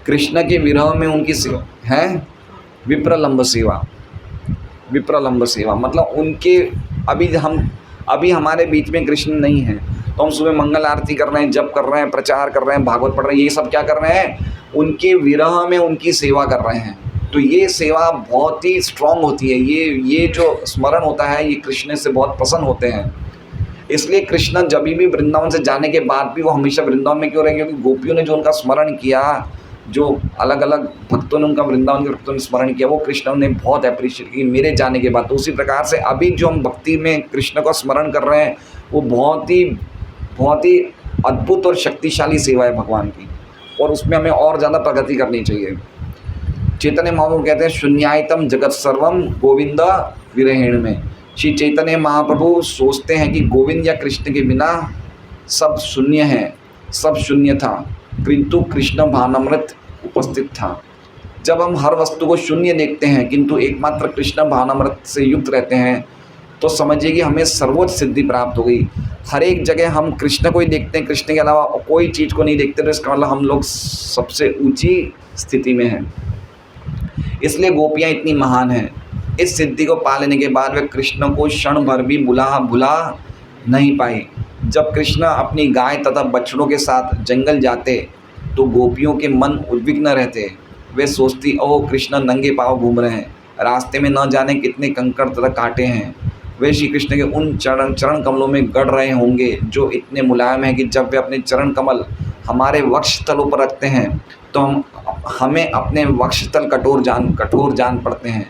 कृष्ण के विरह में उनकी सेवा है विप्रलंब सेवा। विप्रलंब सेवा मतलब उनके अभी हमारे बीच में कृष्ण नहीं है, तो हम सुबह मंगल आरती कर रहे हैं, जप कर रहे हैं, प्रचार कर रहे हैं, भागवत पढ़ रहे हैं, ये सब क्या कर रहे हैं? उनके विरह में उनकी सेवा कर रहे हैं। तो ये सेवा बहुत ही स्ट्रांग होती है। ये जो स्मरण होता है, ये कृष्ण से बहुत प्रसन्न होते हैं। इसलिए कृष्ण जब भी वृंदावन से जाने के बाद भी वो हमेशा वृंदावन में क्यों रहे? क्योंकि गोपियों ने जो उनका स्मरण किया, जो अलग अलग भक्तों ने उनका, वृंदावन के भक्तों ने स्मरण किया, वो कृष्ण ने बहुत अप्रिशिएट की मेरे जाने के बाद। तो उसी प्रकार से अभी जो हम भक्ति में कृष्ण का स्मरण कर रहे हैं, वो बहुत ही अद्भुत और शक्तिशाली सेवा है भगवान की, और उसमें हमें और ज़्यादा प्रगति करनी चाहिए। चैतन्य महाप्रभु कहते हैं, शून्यायतम जगत सर्वम गोविंद विरहेण में। श्री चैतन्य महाप्रभु सोचते हैं कि गोविंद या कृष्ण के बिना सब शून्य है, सब शून्य था, किंतु कृष्ण भावनामृत उपस्थित था। जब हम हर वस्तु को शून्य देखते हैं किंतु एकमात्र कृष्ण भावनामृत से युक्त रहते हैं, तो समझिए कि हमें सर्वोच्च सिद्धि प्राप्त हो गई। हर एक जगह हम कृष्ण को ही देखते हैं, कृष्ण के अलावा कोई चीज़ को नहीं देखते, तो इसका मतलब हम लोग सबसे ऊंची स्थिति में हैं। इसलिए गोपियाँ इतनी महान हैं। इस सिद्धि को पा लेने के बाद वे कृष्ण को क्षण भर भी भुला नहीं पाई। जब कृष्ण अपनी गाय तथा बछड़ों के साथ जंगल जाते तो गोपियों के मन उद्विग्न रहते। वे सोचती, ओह कृष्ण नंगे पाँव घूम रहे हैं, रास्ते में न जाने कितने कंकड़ तथा कांटे हैं। वे श्री कृष्ण के उन चरण कमलों में गड़ रहे होंगे जो इतने मुलायम हैं कि जब वे अपने चरण कमल हमारे वक्षस्थलों पर रखते हैं तो हमें अपने वक्षस्थल कठोर जान पड़ते हैं।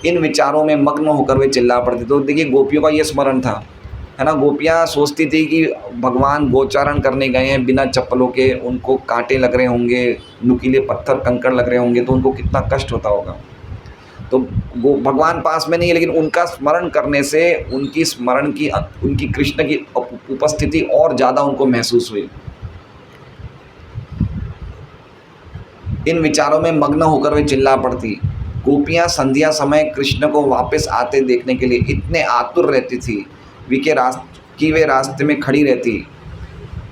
इन विचारों में मग्न होकर वे चिल्ला पड़ते। तो देखिए गोपियों का ये स्मरण था, है ना। गोपियाँ सोचती थी कि भगवान गोचारण करने गए हैं बिना चप्पलों के, उनको कांटे लग रहे होंगे, नुकीले पत्थर कंकड़ लग रहे होंगे, तो उनको कितना कष्ट होता होगा। तो वो भगवान पास में नहीं है, लेकिन उनका स्मरण करने से उनकी कृष्ण की उपस्थिति और ज़्यादा उनको महसूस हुई। इन विचारों में मग्न होकर वे चिल्ला पड़ती। गोपियाँ संध्या समय कृष्ण को वापस आते देखने के लिए इतने आतुर रहती थी कि वे रास्ते में खड़ी रहती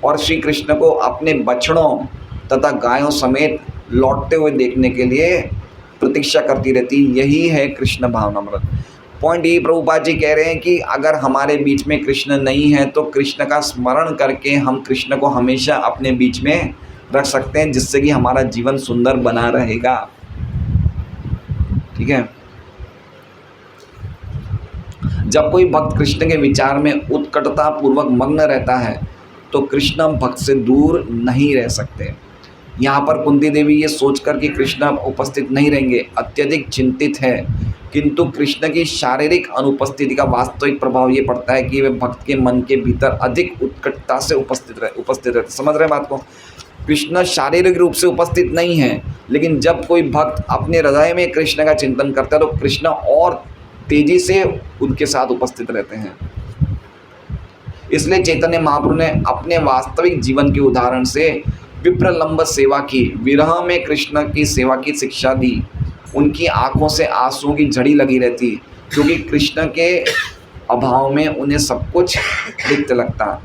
और श्री कृष्ण को अपने बछड़ों तथा गायों समेत लौटते हुए देखने के लिए प्रतीक्षा करती रहती। यही है कृष्ण भावनामृत। पॉइंट ये प्रभुपाद जी कह रहे हैं कि अगर हमारे बीच में कृष्ण नहीं है तो कृष्ण का स्मरण करके हम कृष्ण को हमेशा अपने बीच में रख सकते हैं, जिससे कि हमारा जीवन सुंदर बना रहेगा। ठीक है। जब कोई भक्त कृष्ण के विचार में उत्कटता पूर्वक मग्न रहता है तो कृष्ण भक्त से दूर नहीं रह सकते। यहाँ पर कुंती देवी ये सोचकर कि कृष्ण उपस्थित नहीं रहेंगे अत्यधिक चिंतित है, किंतु कृष्ण की शारीरिक अनुपस्थिति का वास्तविक प्रभाव ये पड़ता है कि वे भक्त के मन के भीतर अधिक उत्कटता से उपस्थित रहते। समझ रहे बात को। कृष्ण शारीरिक रूप से उपस्थित नहीं है, लेकिन जब कोई भक्त अपने हृदय में कृष्ण का चिंतन करता है तो कृष्ण और तेजी से उनके साथ उपस्थित रहते हैं। इसलिए चैतन्य महाप्रभु ने अपने वास्तविक जीवन के उदाहरण से विप्रलंब सेवा की, विरह में कृष्ण की सेवा की शिक्षा दी। उनकी आंखों से आंसुओं की झड़ी लगी रहती, क्योंकि कृष्ण के अभाव में उन्हें सब कुछ रिक्त लगता।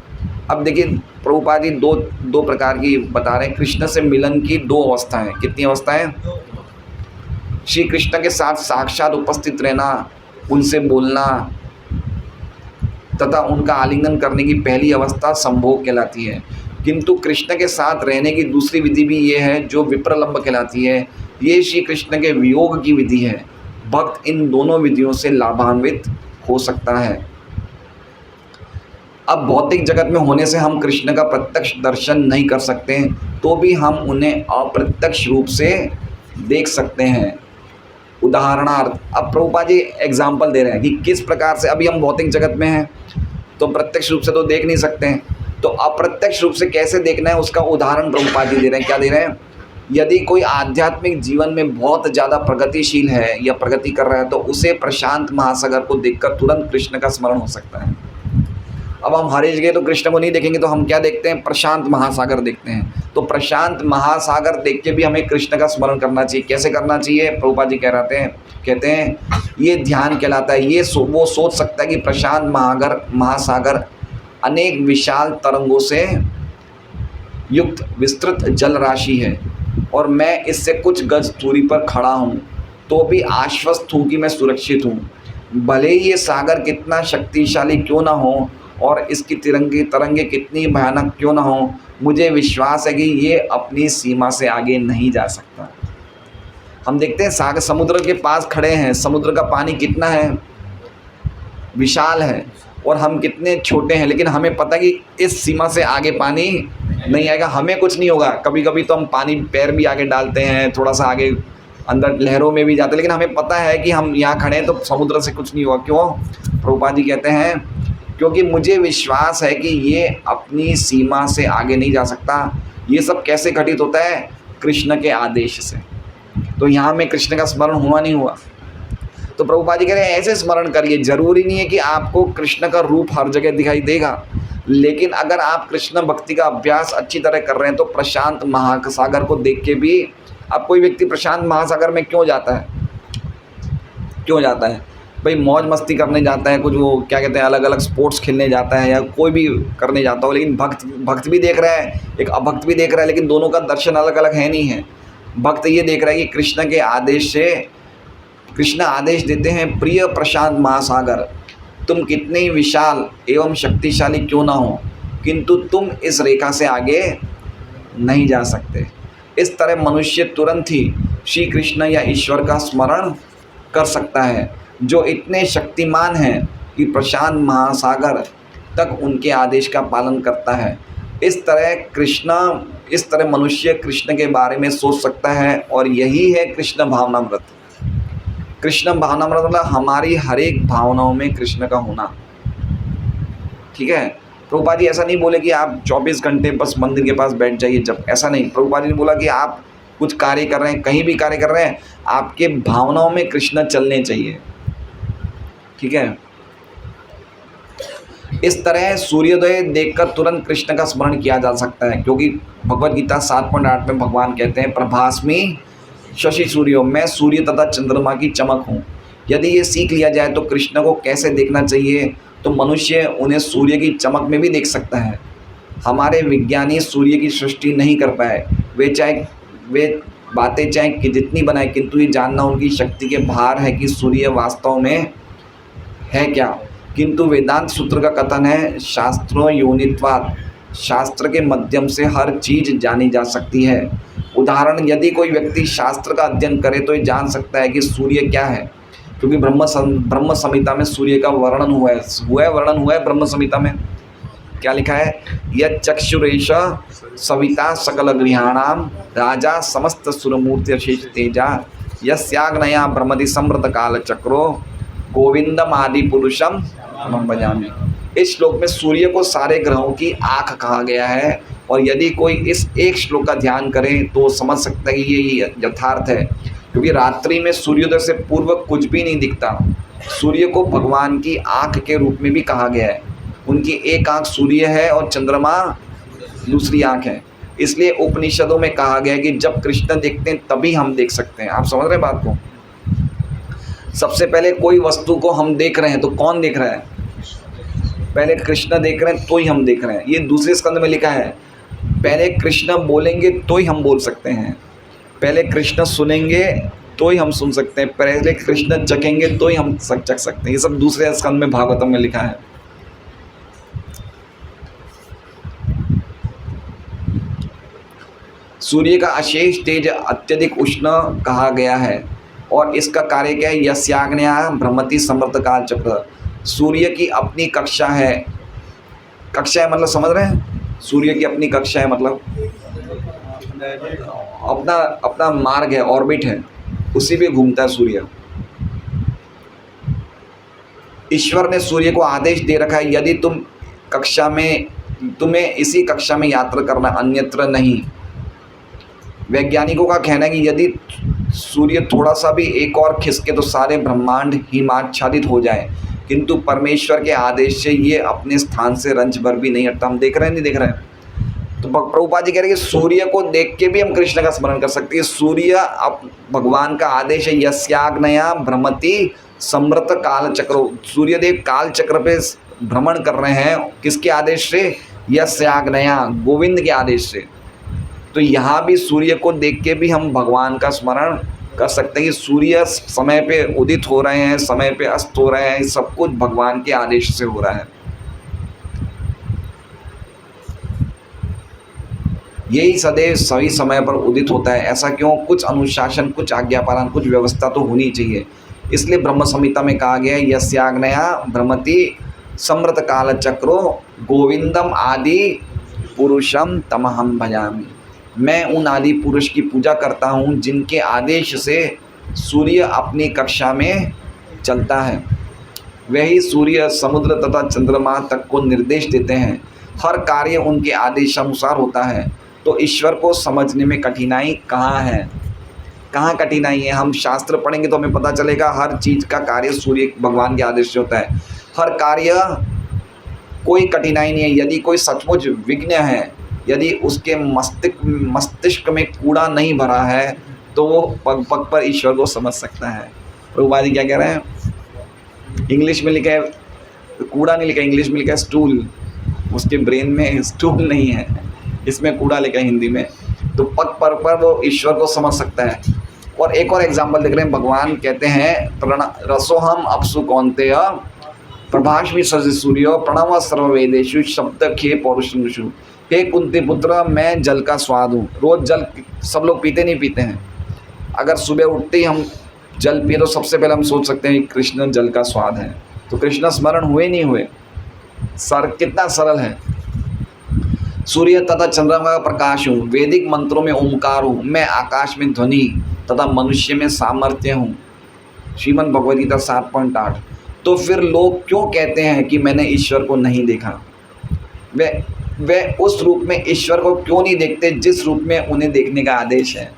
अब देखिए प्रभुपाद जी दो प्रकार की बता रहे हैं। कृष्ण से मिलन की दो अवस्थाएं। कितनी अवस्थाएं? श्री कृष्ण के साथ साक्षात उपस्थित रहना, उनसे बोलना तथा उनका आलिंगन करने की पहली अवस्था संभोग कहलाती है। किंतु कृष्ण के साथ रहने की दूसरी विधि भी ये है जो विप्रलंब कहलाती है। ये श्री कृष्ण के वियोग की विधि है। भक्त इन दोनों विधियों से लाभान्वित हो सकता है। अब भौतिक जगत में होने से हम कृष्ण का प्रत्यक्ष दर्शन नहीं कर सकते, तो भी हम उन्हें अप्रत्यक्ष रूप से देख सकते हैं। उदाहरणार्थ अब प्रभुपाद जी एग्जाम्पल दे रहे हैं कि किस प्रकार से अभी हम भौतिक जगत में हैं तो प्रत्यक्ष रूप से तो देख नहीं सकते हैं, तो अप्रत्यक्ष रूप से कैसे देखना है उसका उदाहरण प्रभुपाद जी दे रहे हैं। क्या दे रहे हैं? यदि कोई आध्यात्मिक जीवन में बहुत ज़्यादा प्रगतिशील है या प्रगति कर रहा है तो उसे प्रशांत महासागर को देखकर तुरंत कृष्ण का स्मरण हो सकता है। अब हम हर जगह तो कृष्ण को नहीं देखेंगे, तो हम क्या देखते हैं? प्रशांत महासागर देखते हैं। तो प्रशांत महासागर देख के भी हमें कृष्ण का स्मरण करना चाहिए। कैसे करना चाहिए? प्रभुपाद जी कहते हैं ये ध्यान कहलाता है। वो सोच सकता है कि प्रशांत महासागर अनेक विशाल तरंगों से युक्त विस्तृत जल राशि है और मैं इससे कुछ गज दूरी पर खड़ा हूँ, तो भी आश्वस्त हूँ कि मैं सुरक्षित हूँ। भले ही ये सागर कितना शक्तिशाली क्यों ना हो और इसकी तरंगे कितनी भयानक क्यों ना हो, मुझे विश्वास है कि ये अपनी सीमा से आगे नहीं जा सकता। हम देखते हैं सागर समुद्र के पास खड़े हैं, समुद्र का पानी कितना है? विशाल है, और हम कितने छोटे हैं, लेकिन हमें पता है कि इस सीमा से आगे पानी नहीं आएगा, हमें कुछ नहीं होगा। कभी कभी तो हम पानी पैर भी आगे डालते हैं, थोड़ा सा आगे अंदर लहरों में भी जाते हैं, लेकिन हमें पता है कि हम यहाँ खड़े हैं तो समुद्र से कुछ नहीं हुआ। क्यों? प्रभुपाद जी कहते हैं क्योंकि मुझे विश्वास है कि ये अपनी सीमा से आगे नहीं जा सकता। ये सब कैसे घटित होता है? कृष्ण के आदेश से। तो यहाँ में कृष्ण का स्मरण हुआ नहीं हुआ? तो प्रभुपाद जी कह रहे हैं ऐसे स्मरण करिए। जरूरी नहीं है कि आपको कृष्ण का रूप हर जगह दिखाई देगा, लेकिन अगर आप कृष्ण भक्ति का अभ्यास अच्छी तरह कर रहे हैं तो प्रशांत महासागर को देख के भी, अब कोई व्यक्ति प्रशांत महासागर में क्यों जाता है? भाई मौज मस्ती करने जाता है, कुछ वो क्या कहते हैं अलग अलग स्पोर्ट्स खेलने जाता है या कोई भी करने जाता हो, लेकिन भक्त भी देख रहा है, एक अभक्त भी देख रहा है, लेकिन दोनों का दर्शन अलग अलग है नहीं है। भक्त ये देख रहा है कि कृष्ण के आदेश से, कृष्ण आदेश देते हैं, प्रिय प्रशांत महासागर, तुम कितने ही विशाल एवं शक्तिशाली क्यों ना हो, किंतु तुम इस रेखा से आगे नहीं जा सकते। इस तरह मनुष्य तुरंत ही श्री कृष्ण या ईश्वर का स्मरण कर सकता है, जो इतने शक्तिमान हैं कि प्रशांत महासागर तक उनके आदेश का पालन करता है। इस तरह मनुष्य कृष्ण के बारे में सोच सकता है, और यही है कृष्ण भावनामृत। कृष्ण भावना मतलब हमारी हर एक भावनाओं में कृष्ण का होना। ठीक है, प्रभुपाद जी ऐसा नहीं बोले कि आप 24 घंटे बस मंदिर के पास बैठ जाइए जब, ऐसा नहीं। प्रभुपाद जी ने बोला कि आप कुछ कार्य कर रहे हैं, कहीं भी कार्य कर रहे हैं, आपके भावनाओं में कृष्ण चलने चाहिए। ठीक है, इस तरह सूर्योदय देखकर तुरंत कृष्ण का स्मरण किया जा सकता है, क्योंकि भगवद गीता 7.8 में भगवान कहते हैं प्रभास्मि शशि सूर्यो, मैं सूर्य तथा चंद्रमा की चमक हूँ। यदि ये सीख लिया जाए तो कृष्ण को कैसे देखना चाहिए, तो मनुष्य उन्हें सूर्य की चमक में भी देख सकता है। हमारे विज्ञानी सूर्य की सृष्टि नहीं कर पाए, वे बातें चाहे कि जितनी बनाए, किंतु ये जानना उनकी शक्ति के बाहर है कि सूर्य वास्तव में है क्या। किंतु वेदांत सूत्र का कथन है शास्त्रों योनित्वात्, शास्त्र के माध्यम से हर चीज़ जानी जा सकती है। उदाहरण, यदि कोई व्यक्ति शास्त्र का अध्ययन करे तो ये जान सकता है कि सूर्य क्या है, क्योंकि ब्रह्म संहिता में सूर्य का वर्णन हुआ है ब्रह्म संहिता में क्या लिखा है, यह चक्षुरेश सविता सकल गृहाणाम राजा समस्त सुरमूर्ति अशेष तेजा यस्याग्नया ब्रह्मदि समृत काल चक्रो गोविंदम आदि पुरुषम हम भजामि। इस श्लोक में सूर्य को सारे ग्रहों की आँख कहा गया है, और यदि कोई इस एक श्लोक का ध्यान करे तो समझ सकता है कि ये यथार्थ है, क्योंकि रात्रि में सूर्योदय से पूर्व कुछ भी नहीं दिखता। सूर्य को भगवान की आँख के रूप में भी कहा गया है, उनकी एक आँख सूर्य है और चंद्रमा दूसरी आँख है। इसलिए उपनिषदों में कहा गया है कि जब कृष्ण देखते हैं तभी हम देख सकते हैं। आप समझ रहे हैं बात को। सबसे पहले कोई वस्तु को हम देख रहे हैं तो कौन देख रहा है, पहले कृष्ण देख रहे हैं तो ही हम देख रहे हैं। ये दूसरे स्कंद में लिखा है, पहले कृष्ण बोलेंगे तो ही हम बोल सकते हैं, पहले कृष्ण सुनेंगे तो ही हम सुन सकते हैं, पहले कृष्ण चखेंगे तो ही हम चख सकते हैं। ये सब दूसरे स्कंद में भागवतम में लिखा है। सूर्य का अशेष तेज अत्यधिक उष्ण कहा गया है, और इसका कार्य क्या है, यस्याग्न्या भ्रमति समृत काल चक्र। सूर्य की अपनी कक्षा है, कक्षा है मतलब समझ रहे हैं, सूर्य की अपनी कक्षा है मतलब अपना मार्ग है, ऑर्बिट है, उसी पे घूमता है सूर्य। ईश्वर ने सूर्य को आदेश दे रखा है, यदि तुम्हें इसी कक्षा में यात्रा करना, अन्यत्र नहीं। वैज्ञानिकों का कहना है कि यदि सूर्य थोड़ा सा भी एक और खिसके तो सारे ब्रह्मांड हिमाच्छादित हो जाए, किंतु परमेश्वर के आदेश से ये अपने स्थान से रंच भर भी नहीं हटता। हम देख रहे हैं नहीं देख रहे हैं। तो प्रभुपाद जी कह रहे हैं कि सूर्य को देख के भी हम कृष्ण का स्मरण कर सकते हैं। सूर्य अब भगवान का आदेश है, यस्याग्नया भ्रमति समृत काल चक्रो। सूर्यदेव काल चक्र पे भ्रमण कर रहे हैं, किसके आदेश से, यस्याग्नया गोविंद के आदेश से। तो यहाँ भी सूर्य को देख के भी हम भगवान का स्मरण कर सकते हैं कि सूर्य समय पे उदित हो रहे हैं, समय पे अस्त हो रहे हैं, सब कुछ भगवान के आदेश से हो रहा है। यही सदैव सही समय पर उदित होता है। ऐसा क्यों, कुछ अनुशासन, कुछ आज्ञा पालन, कुछ व्यवस्था तो होनी चाहिए। इसलिए ब्रह्म संहिता में कहा गया है, यस्याग्नया भ्रमति समृत काल चक्रो गोविंदम आदि पुरुषम तमहम भजामि। मैं उन आदि पुरुष की पूजा करता हूँ जिनके आदेश से सूर्य अपनी कक्षा में चलता है। वही सूर्य समुद्र तथा चंद्रमा तक को निर्देश देते हैं। हर कार्य उनके आदेशानुसार होता है। तो ईश्वर को समझने में कठिनाई कहाँ है, कहाँ कठिनाई है। हम शास्त्र पढ़ेंगे तो हमें पता चलेगा हर चीज़ का कार्य सूर्य भगवान के आदेश से होता है। हर कार्य, कोई कठिनाई नहीं है। यदि कोई सचमुच विज्ञ है, यदि उसके मस्तिष्क में कूड़ा नहीं भरा है, तो वो पग पग पर ईश्वर को समझ सकता है। प्रभुपाद जी क्या कह रहे हैं, इंग्लिश में लिखा है, कूड़ा नहीं लिखा, इंग्लिश में लिखा है स्टूल। उसके ब्रेन में स्टूल नहीं है, इसमें कूड़ा लिखा है हिंदी में। तो पग पर वो ईश्वर को समझ सकता है। और एक और एग्जाम्पल देख रहे हैं, भगवान कहते हैं रसोहम अपसु कौन्तेय प्रभास्मि शशि सूर्यो प्रणव सर्ववेदेषु शब्द खे पौरुषु। हे कुंती पुत्र, मैं जल का स्वाद हूँ। रोज़ जल सब लोग पीते नहीं पीते हैं। अगर सुबह उठते ही हम जल पिए तो सबसे पहले हम सोच सकते हैं कि कृष्ण जल का स्वाद है। तो कृष्ण स्मरण हुए नहीं हुए, कितना सरल है। सूर्य तथा चंद्रमा का प्रकाश हूँ, वैदिक मंत्रों में ओंकार हूँ, मैं आकाश में ध्वनि तथा मनुष्य में सामर्थ्य हूँ। श्रीमद् भगवद गीता 7.8। तो फिर लोग क्यों कहते हैं कि मैंने ईश्वर को नहीं देखा? वे उस रूप में ईश्वर को क्यों नहीं देखते जिस रूप में उन्हें देखने का आदेश है?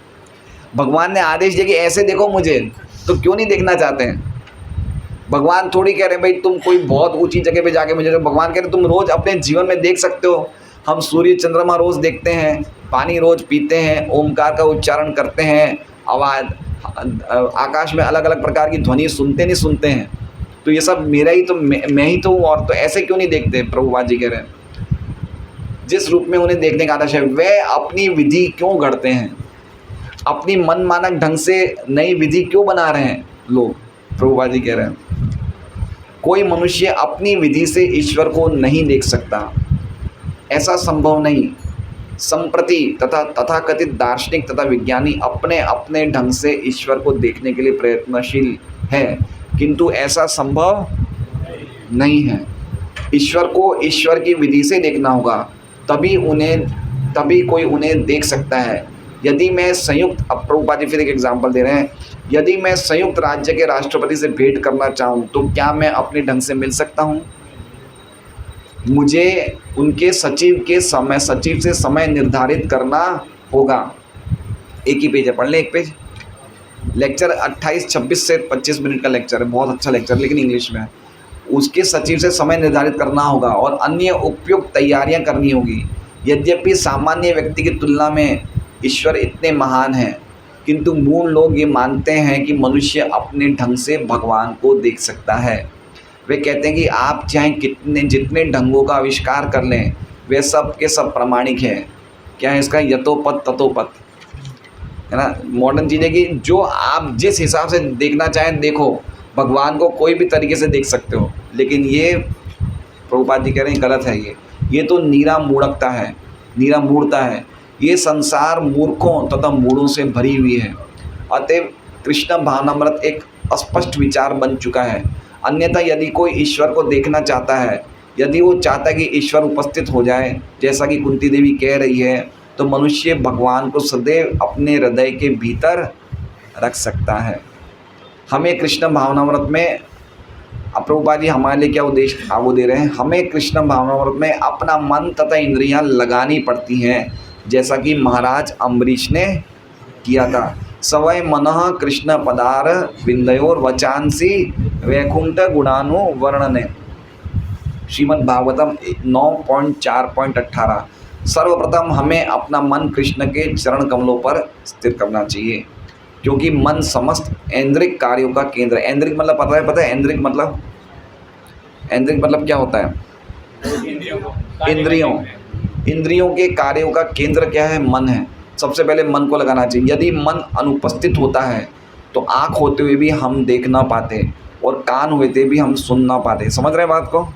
भगवान ने आदेश दिया कि ऐसे देखो मुझे, तो क्यों नहीं देखना चाहते हैं? भगवान थोड़ी कह रहे हैं भाई तुम कोई बहुत ऊंची जगह पे जाके मुझे, भगवान कह रहे हैं तुम रोज़ अपने जीवन में देख सकते हो। हम सूर्य चंद्रमा रोज़ देखते हैं, पानी रोज़ पीते हैं, ओमकार का उच्चारण करते हैं, आवाज़ आकाश में अलग अलग प्रकार की ध्वनि नहीं सुनते हैं। तो ये सब मेरा ही तो मैं ही तो हूँ, और तो ऐसे क्यों नहीं देखते? प्रभुपाद जी कह रहे हैं जिस रूप में उन्हें देखने का आदेश है। वे अपनी विधि क्यों गढ़ते हैं? अपनी मन मानक ढंग से नई विधि क्यों बना रहे हैं लोग? प्रभुपाद जी कह रहे हैं कोई मनुष्य अपनी विधि से ईश्वर को नहीं देख सकता, ऐसा संभव नहीं। संप्रति तथाकथित दार्शनिक तथा विज्ञानी अपने अपने ढंग से ईश्वर को देखने के लिए प्रयत्नशील है, किंतु ऐसा संभव नहीं है। ईश्वर को ईश्वर की विधि से देखना होगा, तभी कोई उन्हें देख सकता है। यदि मैं संयुक्त, अब प्रभुपाद जी फिर एक एग्जाम्पल दे रहे हैं, यदि मैं संयुक्त राज्य के राष्ट्रपति से भेंट करना चाहूँ तो क्या मैं अपने ढंग से मिल सकता हूँ? मुझे उनके सचिव से समय निर्धारित करना होगा। एक ही पेज है, पढ़ लें एक पेज। लेक्चर 28-26 से 25 मिनट का लेक्चर है, बहुत अच्छा लेक्चर, लेकिन इंग्लिश में है। उसके सचिव से समय निर्धारित करना होगा और अन्य उपयुक्त तैयारियां करनी होगी। यद्यपि सामान्य व्यक्ति की तुलना में ईश्वर इतने महान हैं, किंतु मूल लोग ये मानते हैं कि मनुष्य अपने ढंग से भगवान को देख सकता है। वे कहते हैं कि आप चाहे जितने ढंगों का आविष्कार कर लें, वे सब के सब प्रामाणिक हैं। क्या है इसका? यथोपत तथोपत, है ना। मॉडर्न चीज़ है कि जो आप जिस हिसाब से देखना चाहें देखो, भगवान को कोई भी तरीके से देख सकते हो। लेकिन ये प्रभुपाद जी कह रहे हैं गलत है। ये तो नीरा मूढ़ता है। ये संसार मूर्खों तथा मूढ़ों से भरी हुई है। अतएव कृष्ण भावनामृत एक अस्पष्ट विचार बन चुका है। अन्यथा यदि कोई ईश्वर को देखना चाहता है, यदि वो चाहता है कि ईश्वर उपस्थित हो जाए, जैसा कि कुंती देवी कह रही है, तो मनुष्य भगवान को सदैव अपने हृदय के भीतर रख सकता है। हमें कृष्ण भावनामृत में, प्रभुपाद जी हमारे लिए क्या उद्देश्य वो दे रहे हैं, हमें कृष्ण भावनामृत में अपना मन तथा इंद्रियां लगानी पड़ती हैं, जैसा कि महाराज अम्बरीश ने किया था। सवय मनः कृष्ण पदार विंदयोर वचांसी वैकुंठ गुणानु वर्णने। श्रीमद् भागवतम 9.4.18। सर्वप्रथम हमें अपना मन कृष्ण के चरण कमलों पर स्थिर करना चाहिए, क्योंकि मन समस्त ऐन्द्रिक कार्यों का केंद्र है। ऐन्द्रिक मतलब पता है ऐन्द्रिक मतलब क्या होता है? इंद्रियों के कार्यों का केंद्र क्या है? मन है। सबसे पहले मन को लगाना चाहिए। यदि मन अनुपस्थित होता है तो आँख होते हुए भी हम देख ना पाते और कान होते भी हम सुन ना पाते। समझ रहे हैं बात को?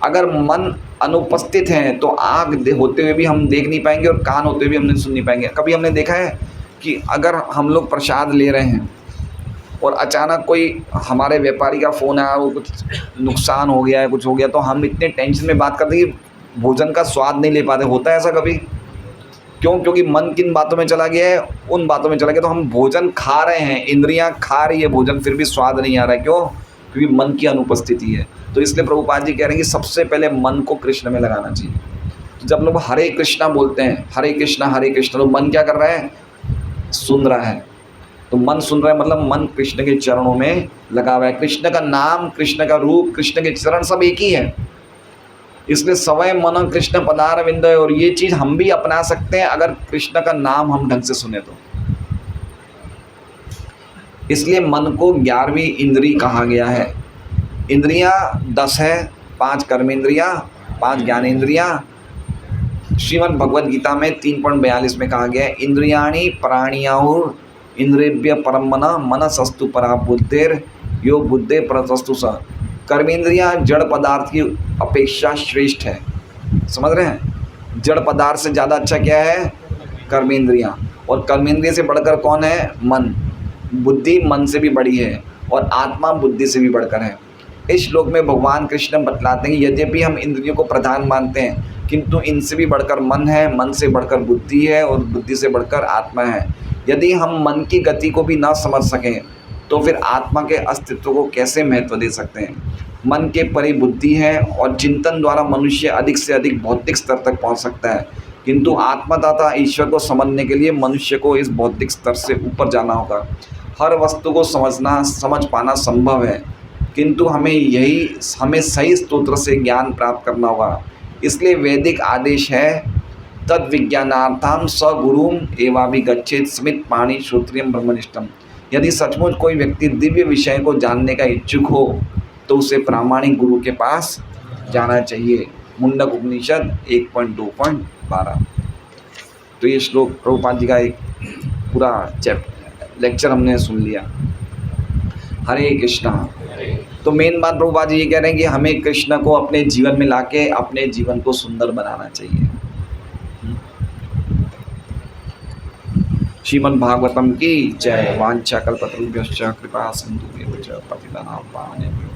अगर मन अनुपस्थित है तो आँख होते हुए भी हम देख नहीं पाएंगे और कान होते हुए भी हम नहीं सुन नहीं पाएंगे। कभी हमने देखा है कि अगर हम लोग प्रसाद ले रहे हैं और अचानक कोई हमारे व्यापारी का फ़ोन आया, वो कुछ नुकसान हो गया है, कुछ हो गया, तो हम इतने टेंशन में बात करते हैं कि भोजन का स्वाद नहीं ले पाते। होता है ऐसा कभी? क्यों? क्योंकि मन किन बातों में चला गया है? उन बातों में चला गया। तो हम भोजन खा रहे हैं, इंद्रियां खा रही है भोजन, फिर भी स्वाद नहीं आ रहा है। क्यों? क्योंकि मन की अनुपस्थिति है। तो इसलिए प्रभुपाद जी कह रहे हैं कि सबसे पहले मन को कृष्ण में लगाना चाहिए। तो जब लोग हरे कृष्णा बोलते हैं, हरे कृष्णा, तो मन क्या कर रहा है? सुन रहा है। तो मन सुन रहा है मतलब मन कृष्ण के चरणों में लगा हुआ है। कृष्ण का नाम, कृष्ण का रूप, कृष्ण के चरण सब एक ही है। इसलिए सवय मन कृष्ण पदार विंद, और ये चीज़ हम भी अपना सकते हैं अगर कृष्ण का नाम हम ढंग से सुने तो। इसलिए मन को 11वीं इंद्री कहा गया है। इंद्रियां 10 है, 5 कर्मेंद्रियां, 5 ज्ञानेंद्रियां। श्रीमद् भगवद गीता में 3.42 में कहा गया है, इंद्रियाणि प्राणियाहुर इंद्रियभ्य परम मनसस्तु परा बुद्धिर यो बुद्धे परतस्तु स। कर्मेंद्रियां जड़ पदार्थ की अपेक्षा श्रेष्ठ है। समझ रहे हैं? जड़ पदार्थ से ज़्यादा अच्छा क्या है? कर्मेंद्रियां। और कर्मेंद्रिय से बढ़कर कौन है? मन। बुद्धि मन से भी बड़ी है और आत्मा बुद्धि से भी बढ़कर है। इस श्लोक में भगवान कृष्ण बतलाते हैं कि यद्यपि हम इंद्रियों को प्रधान मानते हैं, किंतु इनसे भी बढ़कर मन है, मन से बढ़कर बुद्धि है और बुद्धि से बढ़कर आत्मा है। यदि हम मन की गति को भी ना समझ सकें तो फिर आत्मा के अस्तित्व को कैसे महत्व दे सकते हैं। मन के परे बुद्धि है और चिंतन द्वारा मनुष्य अधिक से अधिक भौतिक स्तर तक पहुंच सकता है, किंतु आत्मदाता ईश्वर को समझने के लिए मनुष्य को इस भौतिक स्तर से ऊपर जाना होगा। हर वस्तु को समझ पाना संभव है, किंतु हमें सही स्तोत्र से ज्ञान प्राप्त करना होगा। इसलिए वैदिक आदेश है, तद विज्ञानार्थम स गुरुम एवाभिगच्छेत् स्मित पाणि श्रोत्रियम ब्रह्मनिष्ठम। यदि सचमुच कोई व्यक्ति दिव्य विषय को जानने का इच्छुक हो तो उसे प्रामाणिक गुरु के पास जाना चाहिए। मुंडक उपनिषद 1.2.12। तो ये श्लोक प्रभुपाद जी का एक पूरा लेक्चर हमने सुन लिया। हरे कृष्णा। तो मेन बात प्रभुपाद जी ये कह रहे हैं कि हमें कृष्ण को अपने जीवन में लाके अपने जीवन को सुंदर बनाना चाहिए। श्रीमद् भागवतम की जय। वांछा कल्पतरुभ्यश्च कृपा सिंधुभ्यश्च पतितानां पावनेभ्यो